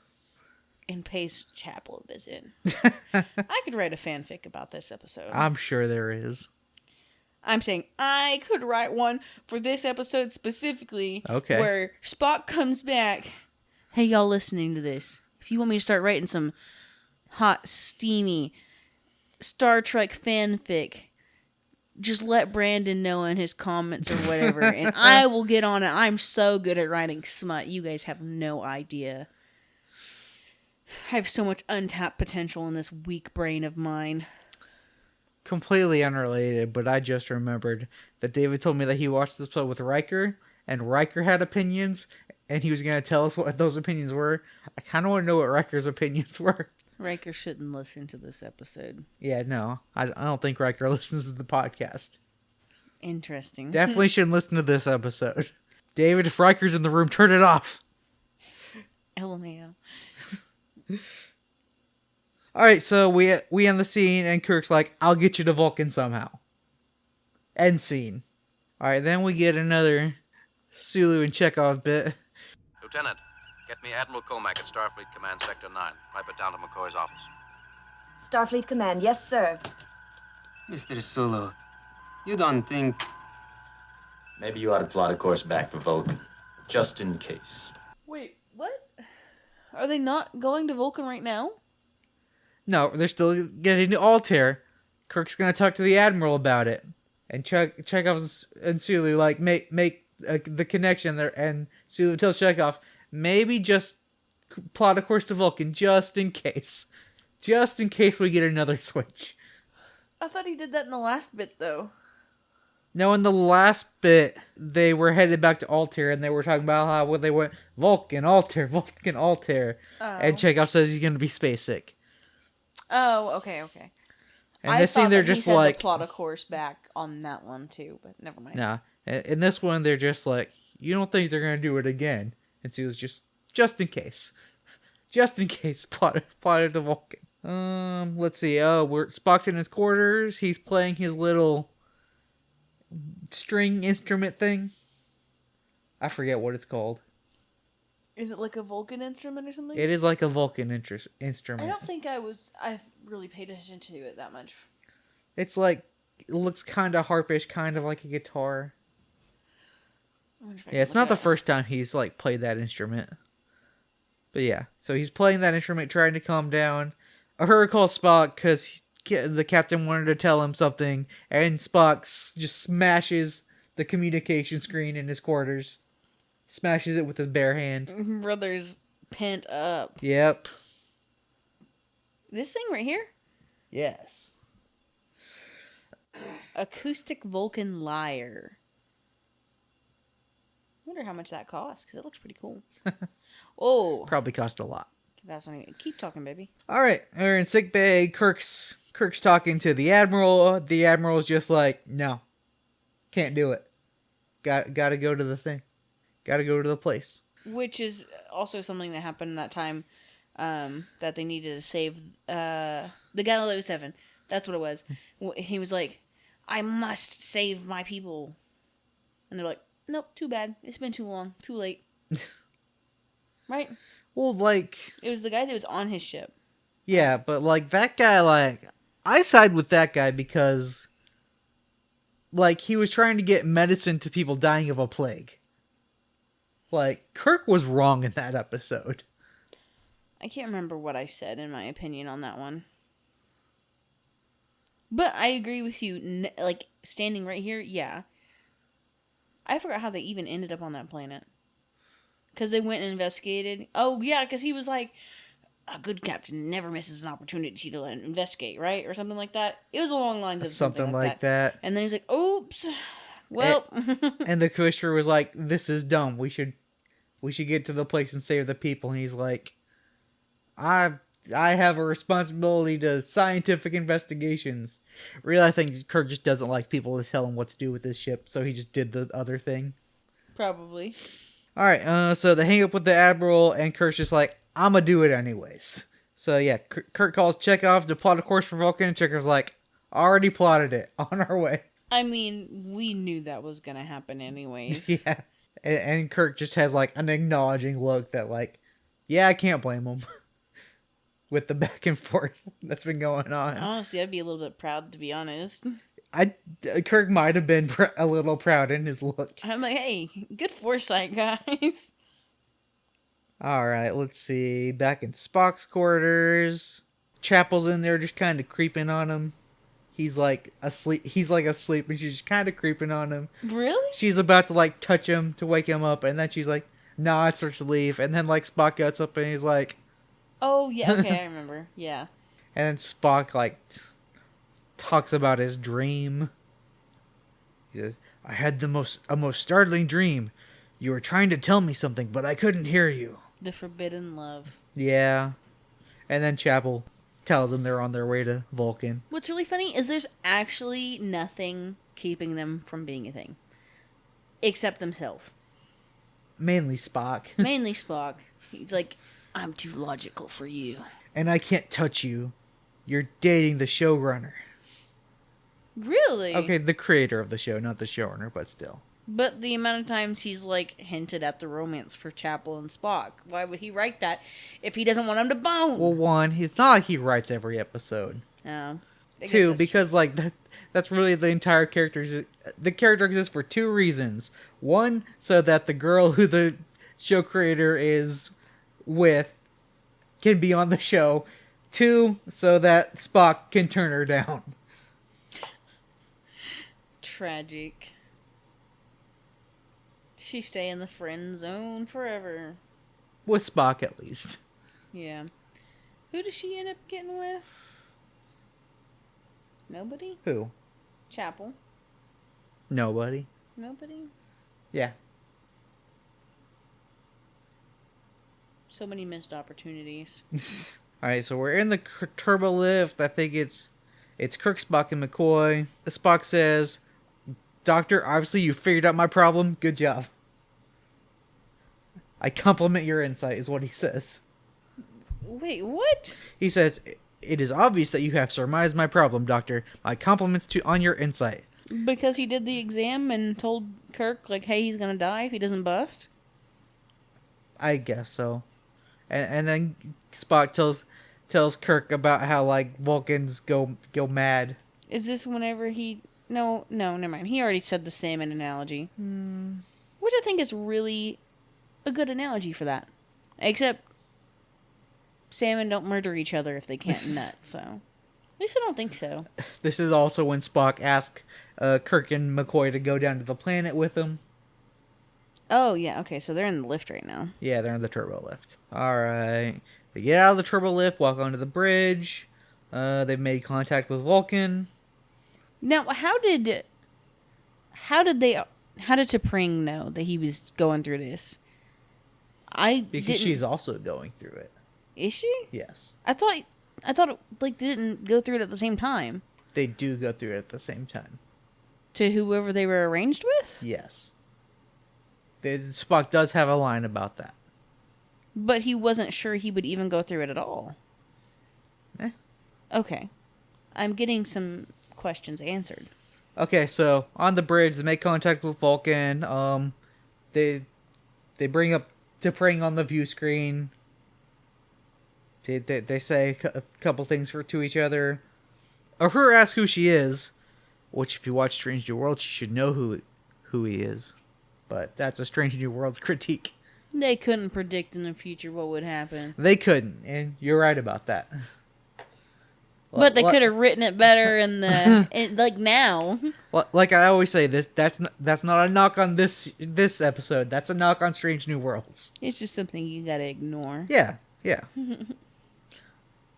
and pays Chapel a visit. I could write a fanfic about this episode. I'm sure there is. I'm saying I could write one for this episode specifically. Okay. Where Spock comes back. Hey, y'all listening to this. If you want me to start writing some hot, steamy Star Trek fanfic, just let Brandon know in his comments or whatever, and I will get on it. I'm so good at writing smut. You guys have no idea. I have so much untapped potential in this weak brain of mine. Completely unrelated, but I just remembered that David told me that he watched this episode with Riker, and Riker had opinions, and he was going to tell us what those opinions were. I kind of want to know what Riker's opinions were. Riker shouldn't listen to this episode. Yeah, no. I don't think Riker listens to the podcast. Interesting. Definitely shouldn't listen to this episode. David, if Riker's in the room, turn it off. LMAO. Alright, so we end the scene, and Kirk's like, I'll get you to Vulcan somehow. End scene. Alright, then we get another Sulu and Chekov bit. Lieutenant, get me Admiral Comac at Starfleet Command Sector 9. Pipe it down to McCoy's office. Starfleet Command, yes, sir. Mr. Sulu, you don't think... Maybe you ought to plot a course back for Vulcan, just in case. Wait, what? Are they not going to Vulcan right now? No, they're still getting to Altair. Kirk's gonna talk to the Admiral about it. And Chekov and Sulu, like, make the connection there. And Sulu tells Chekov, maybe just plot a course to Vulcan, just in case. Just in case we get another switch. I thought he did that in the last bit, though. No, in the last bit, they were headed back to Altair, and they were talking about how they went, Vulcan, Altair, Vulcan, Altair. Oh. And Chekov says he's gonna be space sick. Oh, okay. And I this scene, thought they're that he just said like... to plot a course back on that one, too, but never mind. Nah. In this one, they're just like, you don't think they're going to do it again. And so it was just in case. Just in case, plotted to Vulcan. Let's see. Spock's in his quarters. He's playing his little string instrument thing. I forget what it's called. Is it like a Vulcan instrument or something? It is like a Vulcan instrument. I don't think I really paid attention to it that much. It's like, it looks kind of harpish, kind of like a guitar. Yeah, it's not the first time he's like played that instrument. But yeah, so he's playing that instrument, trying to calm down. Uhura calls Spock because the captain wanted to tell him something, and Spock just smashes the communication screen in his quarters. Smashes it with his bare hand. Brother's pent up. Yep. This thing right here? Yes. Acoustic Vulcan lyre. I wonder how much that costs, because it looks pretty cool. Oh. Probably cost a lot. That's not even... Keep talking, baby. Alright, we're in sick bay. Kirk's talking to the Admiral. The Admiral's just like, no. Can't do it. Gotta go to the thing. Gotta go to the place. Which is also something that happened that time that they needed to save the Galileo 7. That's what it was. He was like, I must save my people. And they're like, Nope, too bad. It's been too long. Too late. Right? Well, like, It was the guy that was on his ship. yeah, but like that guy, like, I side with that guy because, like, he was trying to get medicine to people dying of a plague. Like, Kirk was wrong in that episode. I can't remember what I said in my opinion on that one. But I agree with you. Like, standing right here, yeah. I forgot how they even ended up on that planet. Because they went and investigated. Oh, yeah, because he was like, a good captain never misses an opportunity to investigate, right? Or something like that. It was along the lines of Something like that. And then he's like, oops. Well. And the commissioner was like, "This is dumb. We should get to the place and save the people." And he's like, I have a responsibility to scientific investigations. Really, I think Kirk just doesn't like people to tell him what to do with his ship, so he just did the other thing. Probably. Alright, so they hang up with the Admiral, and Kirk's just like, I'm gonna do it anyways. So yeah, Kirk calls Chekov to plot a course for Vulcan, and Chekov's like, already plotted it. On our way. I mean, we knew that was gonna happen anyways. Yeah. And Kirk just has like an acknowledging look that like, yeah, I can't blame him. With the back and forth that's been going on. Honestly, I'd be a little bit proud, to be honest. Kirk might have been a little proud in his look. I'm like, hey, good foresight, guys. Alright, let's see. Back in Spock's quarters. Chapel's in there just kind of creeping on him. He's like asleep, and she's just kind of creeping on him. Really? She's about to like touch him to wake him up, and then she's like, nah, it starts to leave. And then like Spock gets up and he's like, oh, yeah, okay, I remember. Yeah. and then Spock like talks about his dream. He says, I had a most startling dream. You were trying to tell me something, but I couldn't hear you. The forbidden love. Yeah. And then Chapel tells them they're on their way to Vulcan. What's really funny is there's actually nothing keeping them from being a thing. Except themselves. Mainly Spock. Mainly Spock. He's like, I'm too logical for you. And I can't touch you. You're dating the showrunner. Really? Okay, the creator of the show, not the showrunner, but still. But the amount of times he's like hinted at the romance for Chapel and Spock. Why would he write that if he doesn't want them to bone? Well, one, it's not like he writes every episode. Oh. Two, because like that's really the entire character. The character exists for two reasons. One, so that the girl who the show creator is with can be on the show. Two, so that Spock can turn her down. Tragic. She stay in the friend zone forever. With Spock, at least. Yeah. Who does she end up getting with? Nobody? Who? Chapel. Nobody. Nobody? Yeah. So many missed opportunities. Alright, so we're in the turbo lift. I think it's Kirk, Spock, and McCoy. Spock says, Doctor, obviously you figured out my problem. Good job. I compliment your insight, is what he says. Wait, what? He says, it is obvious that you have surmised my problem, Doctor. My compliments on your insight. Because he did the exam and told Kirk, like, hey, he's gonna die if he doesn't bust? I guess so. And then Spock tells Kirk about how, like, Vulcans go mad. Is this whenever he... No, never mind. He already said the salmon analogy. Which I think is really a good analogy for that. Except salmon don't murder each other if they can't nut, so... At least I don't think so. This is also when Spock asked Kirk and McCoy to go down to the planet with him. Oh, yeah, okay, so they're in the lift right now. Yeah, they're in the turbo lift. Alright. They get out of the turbo lift, walk onto the bridge. They've made contact with Vulcan. Now, how did T'Pring know that he was going through this? Because she's also going through it. Is she? Yes. I thought it, like, they didn't go through it at the same time. They do go through it at the same time. To whoever they were arranged with? Yes. Spock does have a line about that. But he wasn't sure he would even go through it at all. Eh. Okay. I'm getting some questions answered. Okay, so on the bridge, they make contact with Vulcan. They bring up T'Pring on the view screen. They say a couple things to each other. Uhura asks who she is, which if you watch Strange New Worlds, you should know who he is. But that's a Strange New Worlds critique. They couldn't predict in the future what would happen. They couldn't, and you're right about that. But they could have written it better like now. Like I always say, that's not a knock on this episode. That's a knock on Strange New Worlds. It's just something you gotta ignore. Yeah.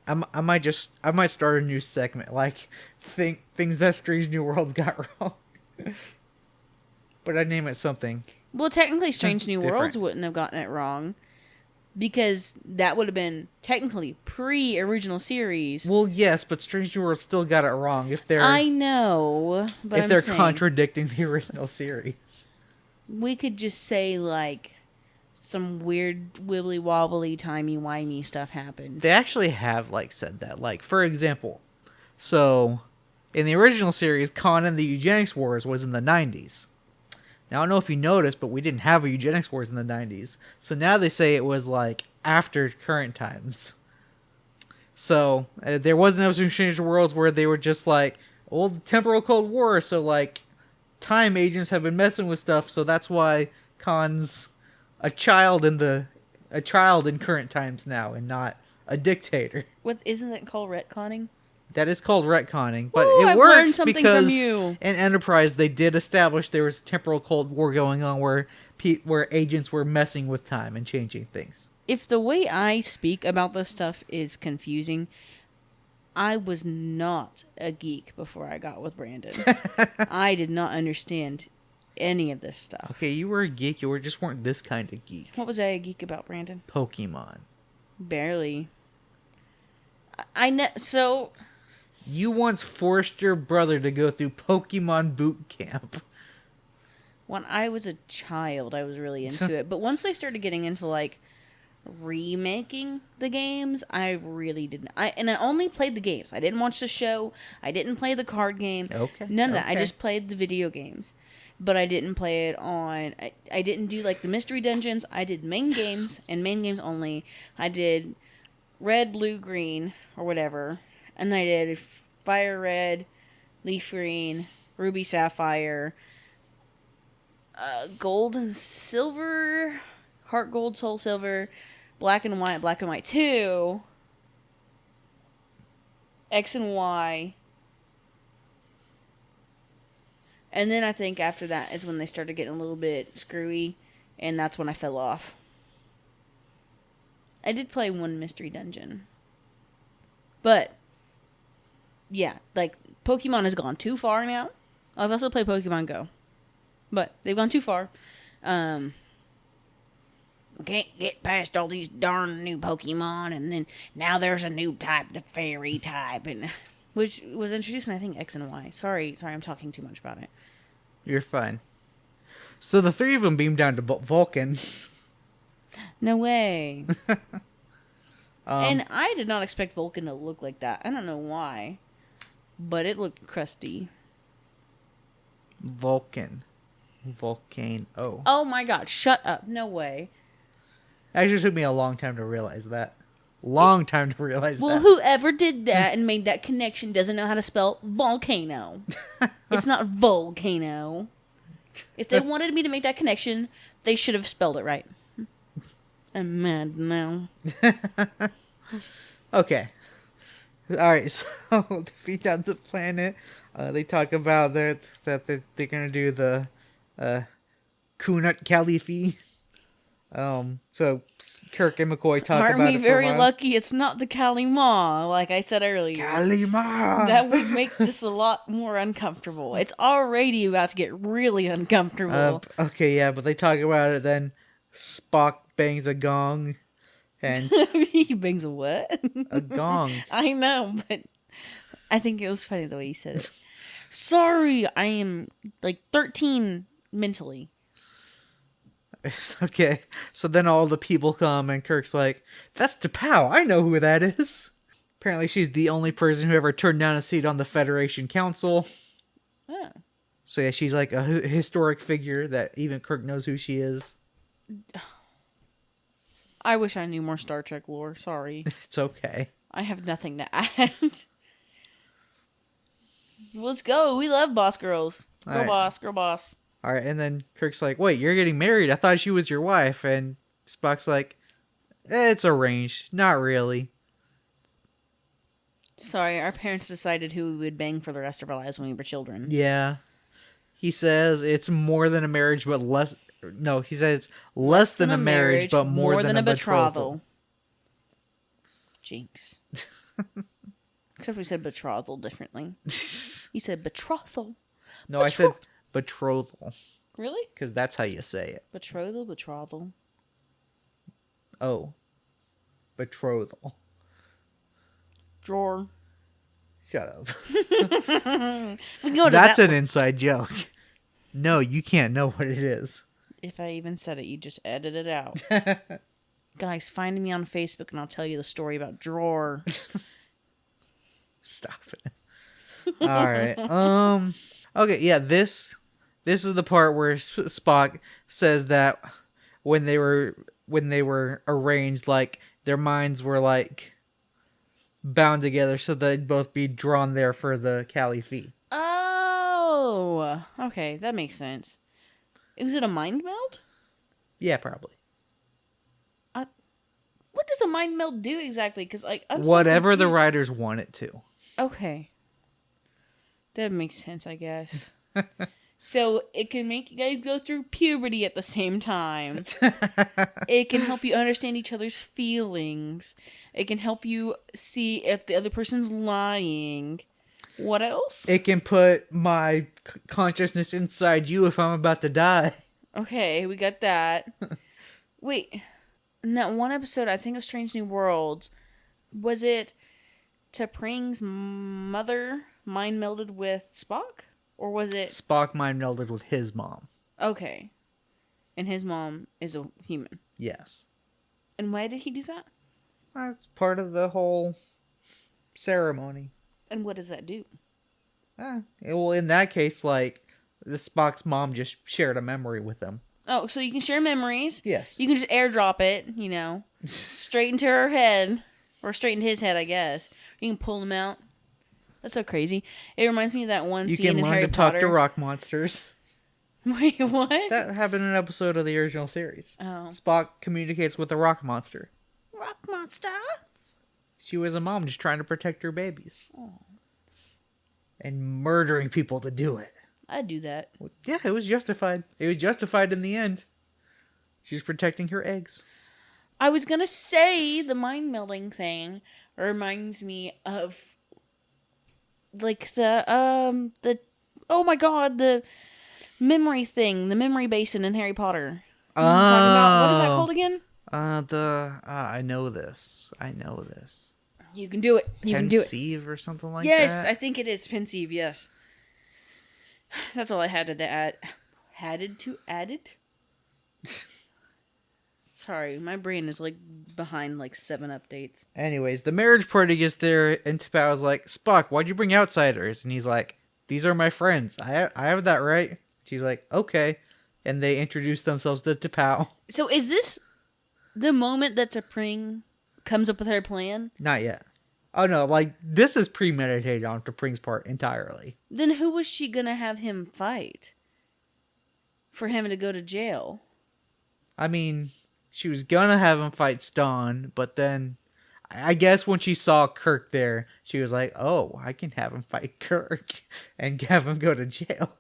I might start a new segment like things that Strange New Worlds got wrong. But I'd name it something. Well, technically, Strange New different. Worlds wouldn't have gotten it wrong. Because that would have been technically pre-original series. Well, yes, but Strange New Worlds still got it wrong if they're. I know, but if they're contradicting the original series. We could just say like some weird wibbly wobbly timey wimey stuff happened. They actually have said that. Like, for example, so in the original series, Khan and the Eugenics Wars was in the 90s. Now, I don't know if you noticed, but we didn't have a eugenics wars in the 90s. So now they say it was, after current times. So, there was an episode of Strange Worlds where they were just old temporal Cold War, so, time agents have been messing with stuff, so that's why Khan's a child in current times now, and not a dictator. Isn't that called retconning? That is called retconning, but Ooh, it I've works learned something because from you. in Enterprise they did establish there was a temporal Cold War going on where agents were messing with time and changing things. If the way I speak about this stuff is confusing, I was not a geek before I got with Brandon. I did not understand any of this stuff. Okay, you were a geek, you just weren't this kind of geek. What was I a geek about, Brandon? Pokemon. Barely. I know. So. You once forced your brother to go through Pokemon boot camp. When I was a child, I was really into it. But once they started getting into, remaking the games, I really didn't. I only played the games. I didn't watch the show. I didn't play the card game. Okay. None of that. I just played the video games. But I didn't play it on... I didn't do, the mystery dungeons. I did main games, and main games only. I did red, blue, green, or whatever. And I did Fire Red, Leaf Green, Ruby Sapphire, Gold and Silver, Heart Gold, Soul Silver, Black and White 2, X and Y. And then I think after that is when they started getting a little bit screwy, and that's when I fell off. I did play one mystery dungeon. But... yeah, Pokemon has gone too far now. I've also played Pokemon Go. But they've gone too far. Can't get past all these darn new Pokemon, and then now there's a new type, the fairy type, and which was introduced in, I think, X and Y. Sorry, I'm talking too much about it. You're fine. So the three of them beam down to Vulcan. No way. And I did not expect Vulcan to look like that. I don't know why. But it looked crusty. Volcano. Oh my god, shut up. No way. Actually, it took me a long time to realize that. Well, whoever did that and made that connection doesn't know how to spell volcano. It's not volcano. If they wanted me to make that connection, they should have spelled it right. I'm mad now. Okay. Alright, so to feed out the planet, they talk about that they're gonna do the Kunat Khalifi. So Kirk and McCoy talk Aren't about we it for very a while. lucky it's not the Kalima, like I said earlier. Kalima! That would make this a lot more uncomfortable. It's already about to get really uncomfortable. Okay, yeah, but they talk about it, then Spock bangs a gong, and... He bangs a what? A gong. I know, but I think it was funny the way he said it. Sorry, I am 13 mentally. Okay, so then all the people come, and Kirk's like, "That's T'Pau, I know who that is." Apparently she's the only person who ever turned down a seat on the Federation Council. Oh. So yeah, she's like a historic figure that even Kirk knows who she is. I wish I knew more Star Trek lore. Sorry. It's okay. I have nothing to add. Let's go. We love boss girls. Girl All right. boss, girl boss. All right, and then Kirk's like, "Wait, you're getting married? I thought she was your wife." And Spock's like, "It's arranged. Not really." Sorry, our parents decided who we would bang for the rest of our lives when we were children. Yeah. He says it's more than a marriage, but less. No, he says it's less than a marriage, but more than a betrothal. Jinx. Except we said betrothal differently. You said betrothal. No, I said betrothal. Really? Because that's how you say it. Betrothal, betrothal. Oh. Betrothal. Drawer. Shut up. We can go to That's that an inside joke. No, you can't know what it is. If I even said it, you just edit it out. Guys, find me on Facebook and I'll tell you the story about drawer. Stop it. All right. Okay, yeah, this is the part where Spock says that when they were arranged, like their minds were like bound together so they'd both be drawn there for the Cali fee. Oh, okay, that makes sense. Was it a mind meld? Yeah, probably. What does a mind meld do exactly? Because I'm whatever so the writers want it to. Okay, that makes sense, I guess. So it can make you guys go through puberty at the same time. It can help you understand each other's feelings. It can help you see if the other person's lying. What else? It can put my consciousness inside you if I'm about to die. Okay, we got that. Wait, in that one episode, I think of Strange New Worlds, was it T'Pring's mother mind melded with Spock? Or was it... Spock mind melded with his mom. Okay. And his mom is a human. Yes. And why did he do that? That's part of the whole ceremony. And what does that do? Well, in that case, like, the Spock's mom just shared a memory with him. Oh, so you can share memories. Yes. You can just airdrop it, straight into her head. Or straight into his head, I guess. You can pull them out. That's so crazy. It reminds me of that one scene in Harry Potter. You can learn to talk to rock monsters. Wait, what? That happened in an episode of the original series. Oh. Spock communicates with a rock monster. Rock monster? She was a mom just trying to protect her babies. Oh. And murdering people to do it. I'd do that. Yeah, it was justified. It was justified in the end. She was protecting her eggs. I was gonna say the mind melding thing reminds me of like the oh my god, the memory thing, the memory basin in Harry Potter. Oh. Talking about, what is that called again? I know this. You can do it. You can do it. Pensieve or something like that? Yes, I think it is Pensieve, yes. That's all I had to add. Added? Sorry, my brain is like behind like 7 updates. Anyways, the marriage party gets there and T'Pau's like, Spock, why'd you bring outsiders? And he's like, these are my friends. I have that right. She's like, okay. And they introduce themselves to T'Pau. So is this the moment that T'Pring comes up with her plan? Not yet. Oh no, like this is premeditated on T'Pring's part entirely. Then who was she gonna have him fight? For him to go to jail? I mean, she was gonna have him fight Ston, but then I guess when she saw Kirk there, she was like, oh, I can have him fight Kirk and have him go to jail.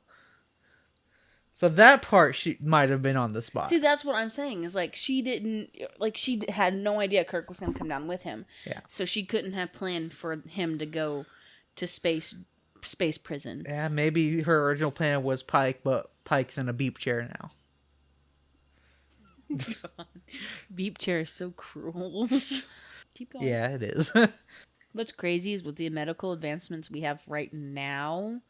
So that part she might have been on the spot. See, that's what I'm saying. Is like she didn't, like she had no idea Kirk was going to come down with him. Yeah. So she couldn't have planned for him to go to space prison. Yeah, maybe her original plan was Pike, but Pike's in a beep chair now. God. Beep chair is so cruel. Keep going. Yeah, it is. What's crazy is with the medical advancements we have right now,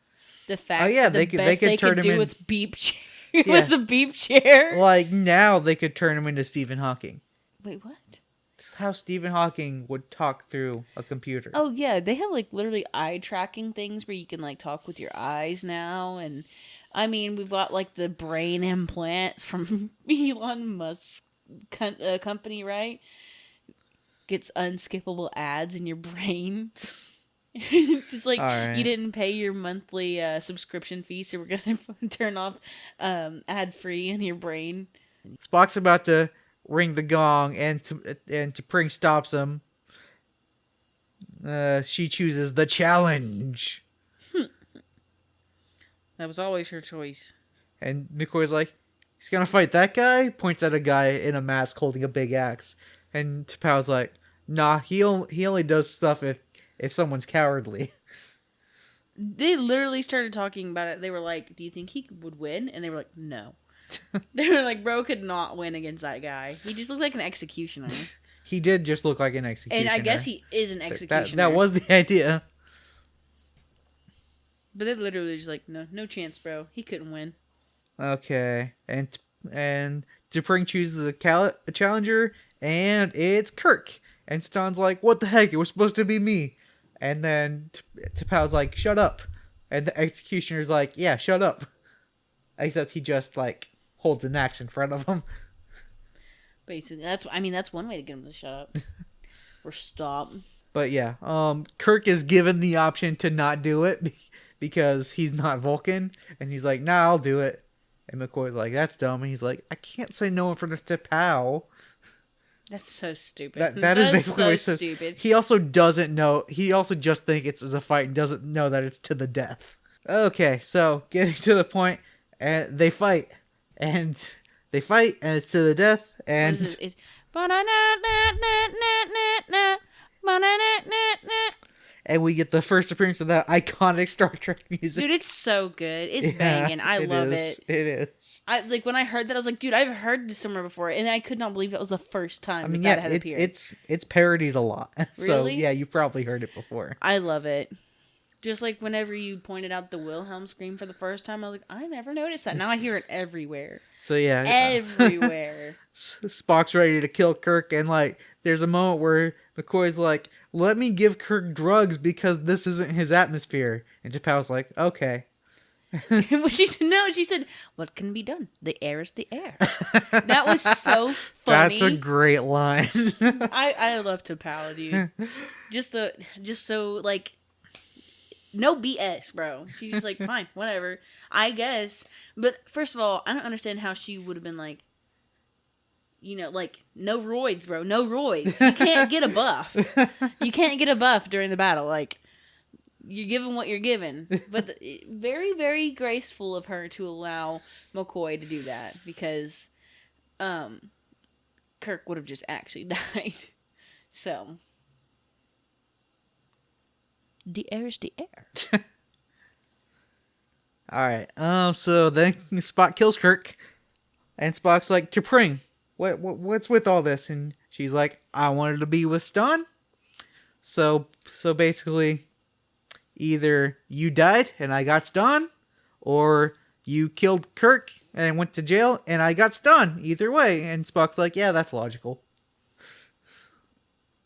the fact that they could turn him do in... with beep chair was a beep chair. Like now they could turn him into Stephen Hawking. Wait, what? That's how Stephen Hawking would talk through a computer. Oh yeah, they have like literally eye tracking things where you can like talk with your eyes now, and I mean, we've got like the brain implants from Elon Musk's company, right? Gets unskippable ads in your brain. It's like All right. you didn't pay your monthly subscription fee, so we're gonna turn off ad free in your brain. Spock's about to ring the gong, and T'Pring stops him. She chooses the challenge, That was always her choice. and McCoy's like, "He's gonna fight that guy." Points at a guy in a mask holding a big axe, and T'Pau's like, "Nah, he only does stuff if someone's cowardly." They literally started talking about it. They were like, "Do you think he would win?" And they were like, "No." They were like, "Bro could not win against that guy. He just looked like an executioner." He did just look like an executioner, And I guess he is an executioner. That was the idea. But they literally just like, no chance, bro. He couldn't win. Okay, and T'Pring chooses a challenger, and it's Kirk. And Stan's like, "What the heck? It was supposed to be me." And then T'Pau's like, "Shut up." And the executioner's like, "Yeah, shut up." Except he just like holds an axe in front of him. Basically, that's one way to get him to shut up or stop. But yeah, Kirk is given the option to not do it because he's not Vulcan, and he's like, "Nah, I'll do it." And McCoy's like, "That's dumb." And he's like, "I can't say no in front of T'Pau." That's so stupid. That is basically so what he says. stupid. He also doesn't know. He also just thinks it's a fight and doesn't know that it's to the death. Okay, so getting to the point, and they fight, and it's to the death, and It's and we get the first appearance of that iconic Star Trek music. dude, it's so good. It's Yeah, banging. I love is. it. It is. I like when I heard that, I was like, dude, I've heard this somewhere before, and I could not believe that was the first time I mean, that yeah, had appeared. it's parodied a lot. So Really? yeah, you've probably heard it before. I love it. Just like whenever you pointed out the Wilhelm scream for the first time, I was like, I never noticed that. Now I hear it everywhere. So yeah, Everywhere. Spock's ready to kill Kirk, and like, there's a moment where McCoy's like, "Let me give Kirk drugs because this isn't his atmosphere," and T'Pau's like, "Okay." Well, she said, "What can be done? The air is the air." That was so funny. That's a great line. I love T'Pau, dude. Just so like, no BS, bro. She's just like, fine, whatever, I guess. But first of all, I don't understand how she would have been like, like, no roids, bro, no roids. You can't get a buff. You can't get a buff during the battle. Like, you're given what you're given. But very, very graceful of her to allow McCoy to do that, because Kirk would have just actually died. So, the air is the air. All right. So then Spock kills Kirk, and Spock's like, "T'Pring, what's with all this?" And she's like, "I wanted to be with Stan." So basically, either you died and I got Stan, or you killed Kirk and went to jail and I got Stan. Either way. And Spock's like, "Yeah, that's logical."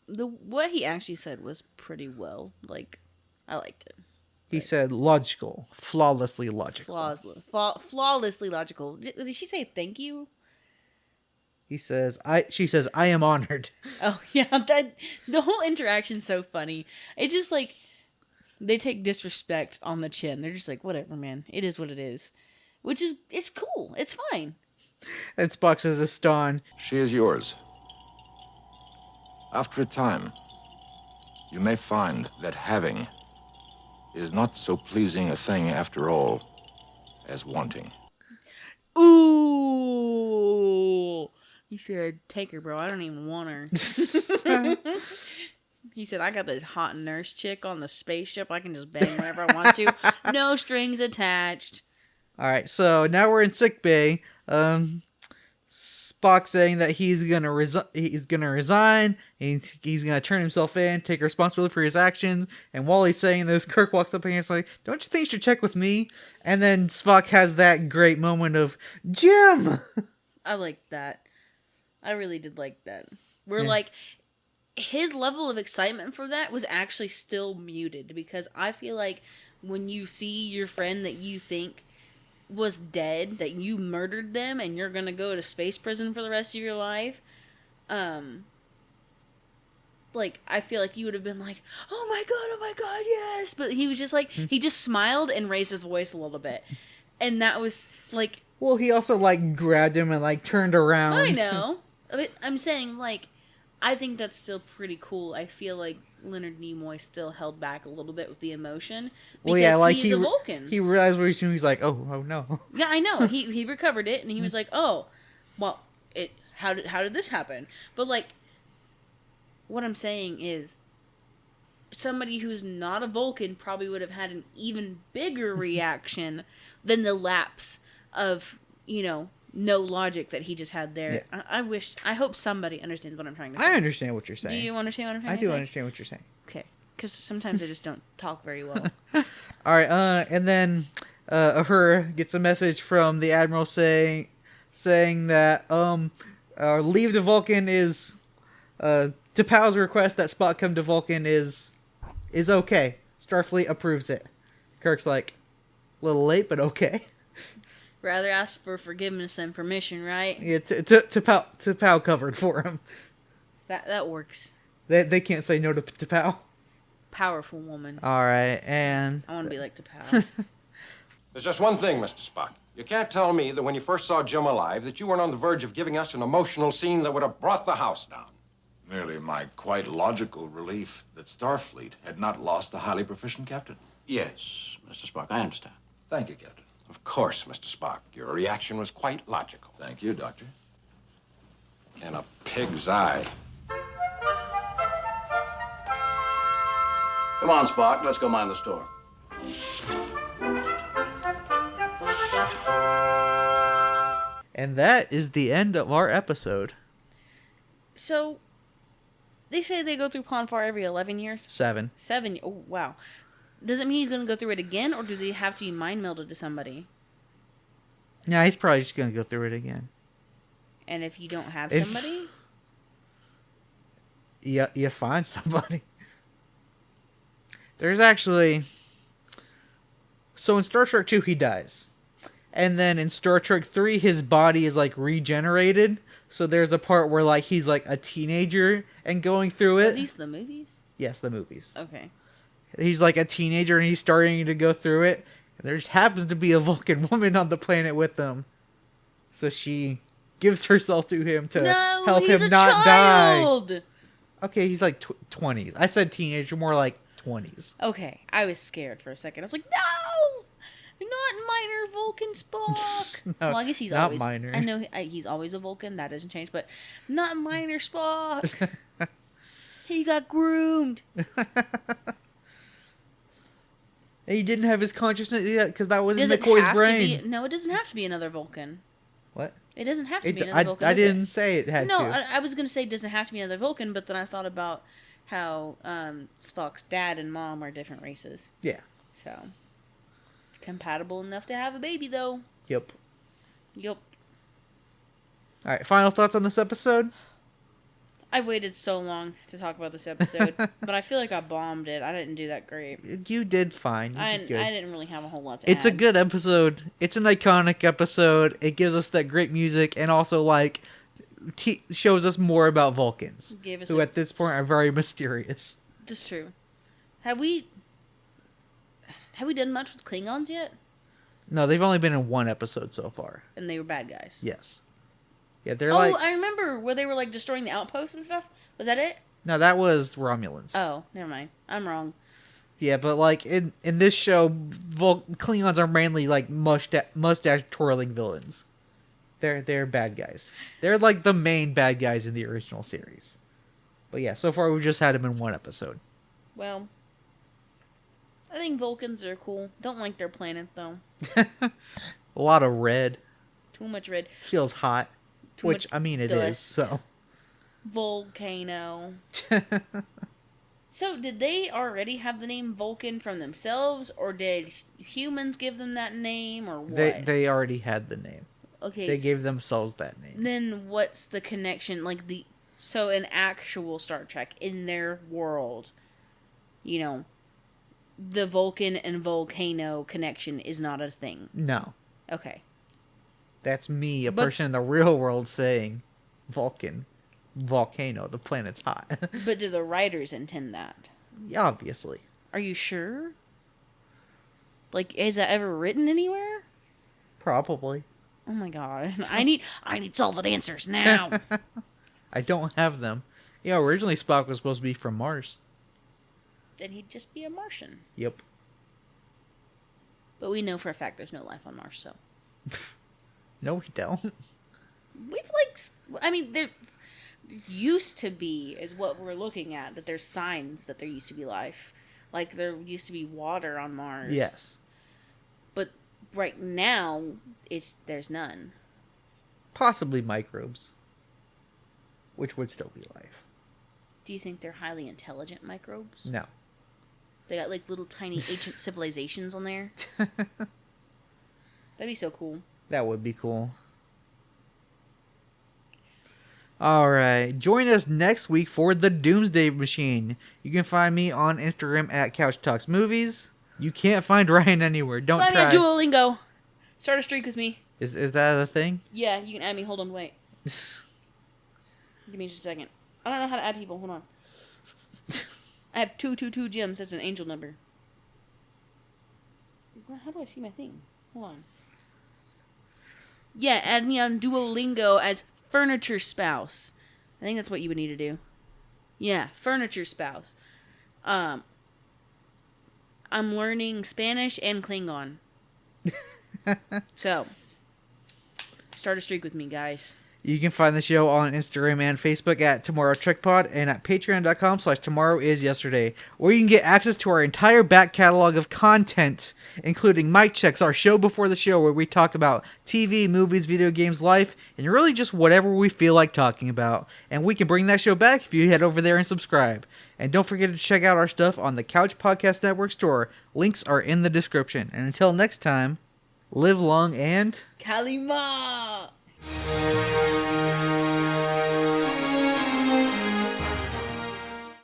What he actually said was pretty well. Like, I liked it. He said logical, flawlessly logical. Flawlessly logical. Did she say thank you? She says, "I am honored." Oh yeah, that the whole interaction's so funny. It's just like they take disrespect on the chin. They're just like, whatever, man. It is what it is. It's cool. It's fine. And Spock says to Stan, She is yours. After a time, you may find that having is not so pleasing a thing after all as wanting. Ooh. He said, "Take her, bro. I don't even want her." He said, "I got this hot nurse chick on the spaceship. I can just bang whenever I want to. No strings attached." All right, so now we're in sick bay. Spock saying that he's gonna resign. He's gonna turn himself in, take responsibility for his actions. And while he's saying this, Kirk walks up and he's like, "Don't you think you should check with me?" And then Spock has that great moment of, "Jim!" I liked that. I really did like that. We're Yeah. like, his level of excitement for that was actually still muted, because I feel like when you see your friend that you think was dead, that you murdered them, and you're gonna go to space prison for the rest of your life, like, I feel like you would have been like, oh my god, yes! But he was just like, he just smiled and raised his voice a little bit. And that was, like... Well, he also, like, grabbed him and, like, turned around. I know. But I'm saying, like, I think that's still pretty cool. I feel like Leonard Nimoy still held back a little bit with the emotion. Because well, yeah, like, he's a Vulcan. He realized what he's doing. He's like, oh no. Yeah, I know. He recovered it, and he was like, oh, well, how did this happen? But, like, what I'm saying is, somebody who's not a Vulcan probably would have had an even bigger reaction than the lapse of, no logic that he just had there. Yeah. I hope somebody understands what I'm trying to say. I understand what you're saying. Do you understand what I'm trying to say? I do understand what you're saying. Okay. Because sometimes I just don't talk very well. All right, and then Uhura gets a message from the Admiral saying that leave the Vulcan is T'Pau's request that Spock come to Vulcan is okay. Starfleet approves it. Kirk's like, a little late, but okay. Rather ask for forgiveness than permission, right? Yeah, T'Pau covered for him. That works. They can't say no to T'Pau. Powerful woman. All right, and I want to be like T'Pau. There's just one thing, Mr. Spock. You can't tell me that when you first saw Jim alive that you weren't on the verge of giving us an emotional scene that would have brought the house down. Merely my quite logical relief that Starfleet had not lost the highly proficient captain. Yes, Mr. Spock, I understand. Thank you, Captain. Of course, Mr. Spock. Your reaction was quite logical. Thank you, Doctor. In a pig's eye. Come on, Spock. Let's go mind the store. And that is the end of our episode. So, they say they go through Ponfar every 11 years? 7. 7. Oh, wow. Does it mean he's going to go through it again, or do they have to be mind melded to somebody? Yeah, he's probably just going to go through it again. And if you don't have somebody? You find somebody. There's actually... So in Star Trek 2, he dies. And then in Star Trek 3, his body is, like, regenerated. So there's a part where, like, he's, like, a teenager and going through it. Are these the movies? Yes, the movies. Okay. He's, like, a teenager and he's starting to go through it. And there just happens to be a Vulcan woman on the planet with them. So she gives herself to him to help him not die. Okay, he's, like, 20s. I said teenager, more like 20s. Okay, I was scared for a second. I was like, no! Not minor Vulcan Spock. No, well, I guess he's not always minor. I know he's always a Vulcan. That doesn't change. But not minor Spock. He got groomed. And he didn't have his consciousness yet because that was in McCoy's brain. No, it doesn't have to be another Vulcan. What? It doesn't have to be another Vulcan. I didn't say it had to. No, I was going to say it doesn't have to be another Vulcan, but then I thought about how Spock's dad and mom are different races. Yeah. So, compatible enough to have a baby, though. Yep. Yep. All right, final thoughts on this episode? I've waited so long to talk about this episode, but I feel like I bombed it. I didn't do that great. You did fine. I didn't really have a whole lot to It's add. a good episode. It's an iconic episode. It gives us that great music and also, like, shows us more about Vulcans, who at this point are very mysterious. That's true. Have we done much with Klingons yet? No, they've only been in one episode so far. And they were bad guys. Yes. Yeah, they're I remember where they were, like, destroying the outposts and stuff. Was that it? No, that was Romulans. Oh, never mind. I'm wrong. Yeah, but, like, in this show, Klingons are mainly, like, mustache-twirling villains. They're bad guys. They're, like, the main bad guys in the original series. But, yeah, so far we've just had them in one episode. Well, I think Vulcans are cool. Don't like their planet, though. A lot of red. Too much red. Feels hot. Which, I mean, it is, so. Volcano. So, did they already have the name Vulcan from themselves, or did humans give them that name, or what? They already had the name. Okay. They gave themselves that name. Then what's the connection? Like, so in actual Star Trek, in their world, the Vulcan and volcano connection is not a thing. No. Okay. That's me, a But- person in the real world saying, Vulcan, volcano, the planet's hot. But do the writers intend that? Obviously. Are you sure? Like, is that ever written anywhere? Probably. Oh my god. I need solid answers now. I don't have them. Originally Spock was supposed to be from Mars. Then he'd just be a Martian. Yep. But we know for a fact there's no life on Mars, so. No, we don't. There used to be, is what we're looking at, that there's signs that there used to be life. Like, there used to be water on Mars. Yes. But right now, there's none. Possibly microbes. Which would still be life. Do you think they're highly intelligent microbes? No. They got, like, little tiny ancient civilizations on there? That'd be so cool. That would be cool. Alright, join us next week for the Doomsday Machine. You can find me on Instagram at Couch Talks Movies. You can't find Ryan anywhere. Don't Find me try. on Duolingo. Start a streak with me. Is that a thing? Yeah, you can add me. Hold on, wait. Give me just a second. I don't know how to add people. Hold on. I have 222 gems. That's an angel number. How do I see my thing? Hold on. Yeah, add me on Duolingo as Furniture Spouse. I think that's what you would need to do. Yeah, Furniture Spouse. I'm learning Spanish and Klingon. So, start a streak with me, guys. You can find the show on Instagram and Facebook at Tomorrow Trek Pod and at patreon.com/tomorrowisyesterday, where you can get access to our entire back catalog of content, including Mic Checks, our show before the show where we talk about TV, movies, video games, life, and really just whatever we feel like talking about. And we can bring that show back if you head over there and subscribe. And don't forget to check out our stuff on the Couch Podcast Network store. Links are in the description. And until next time, live long and... Kalima!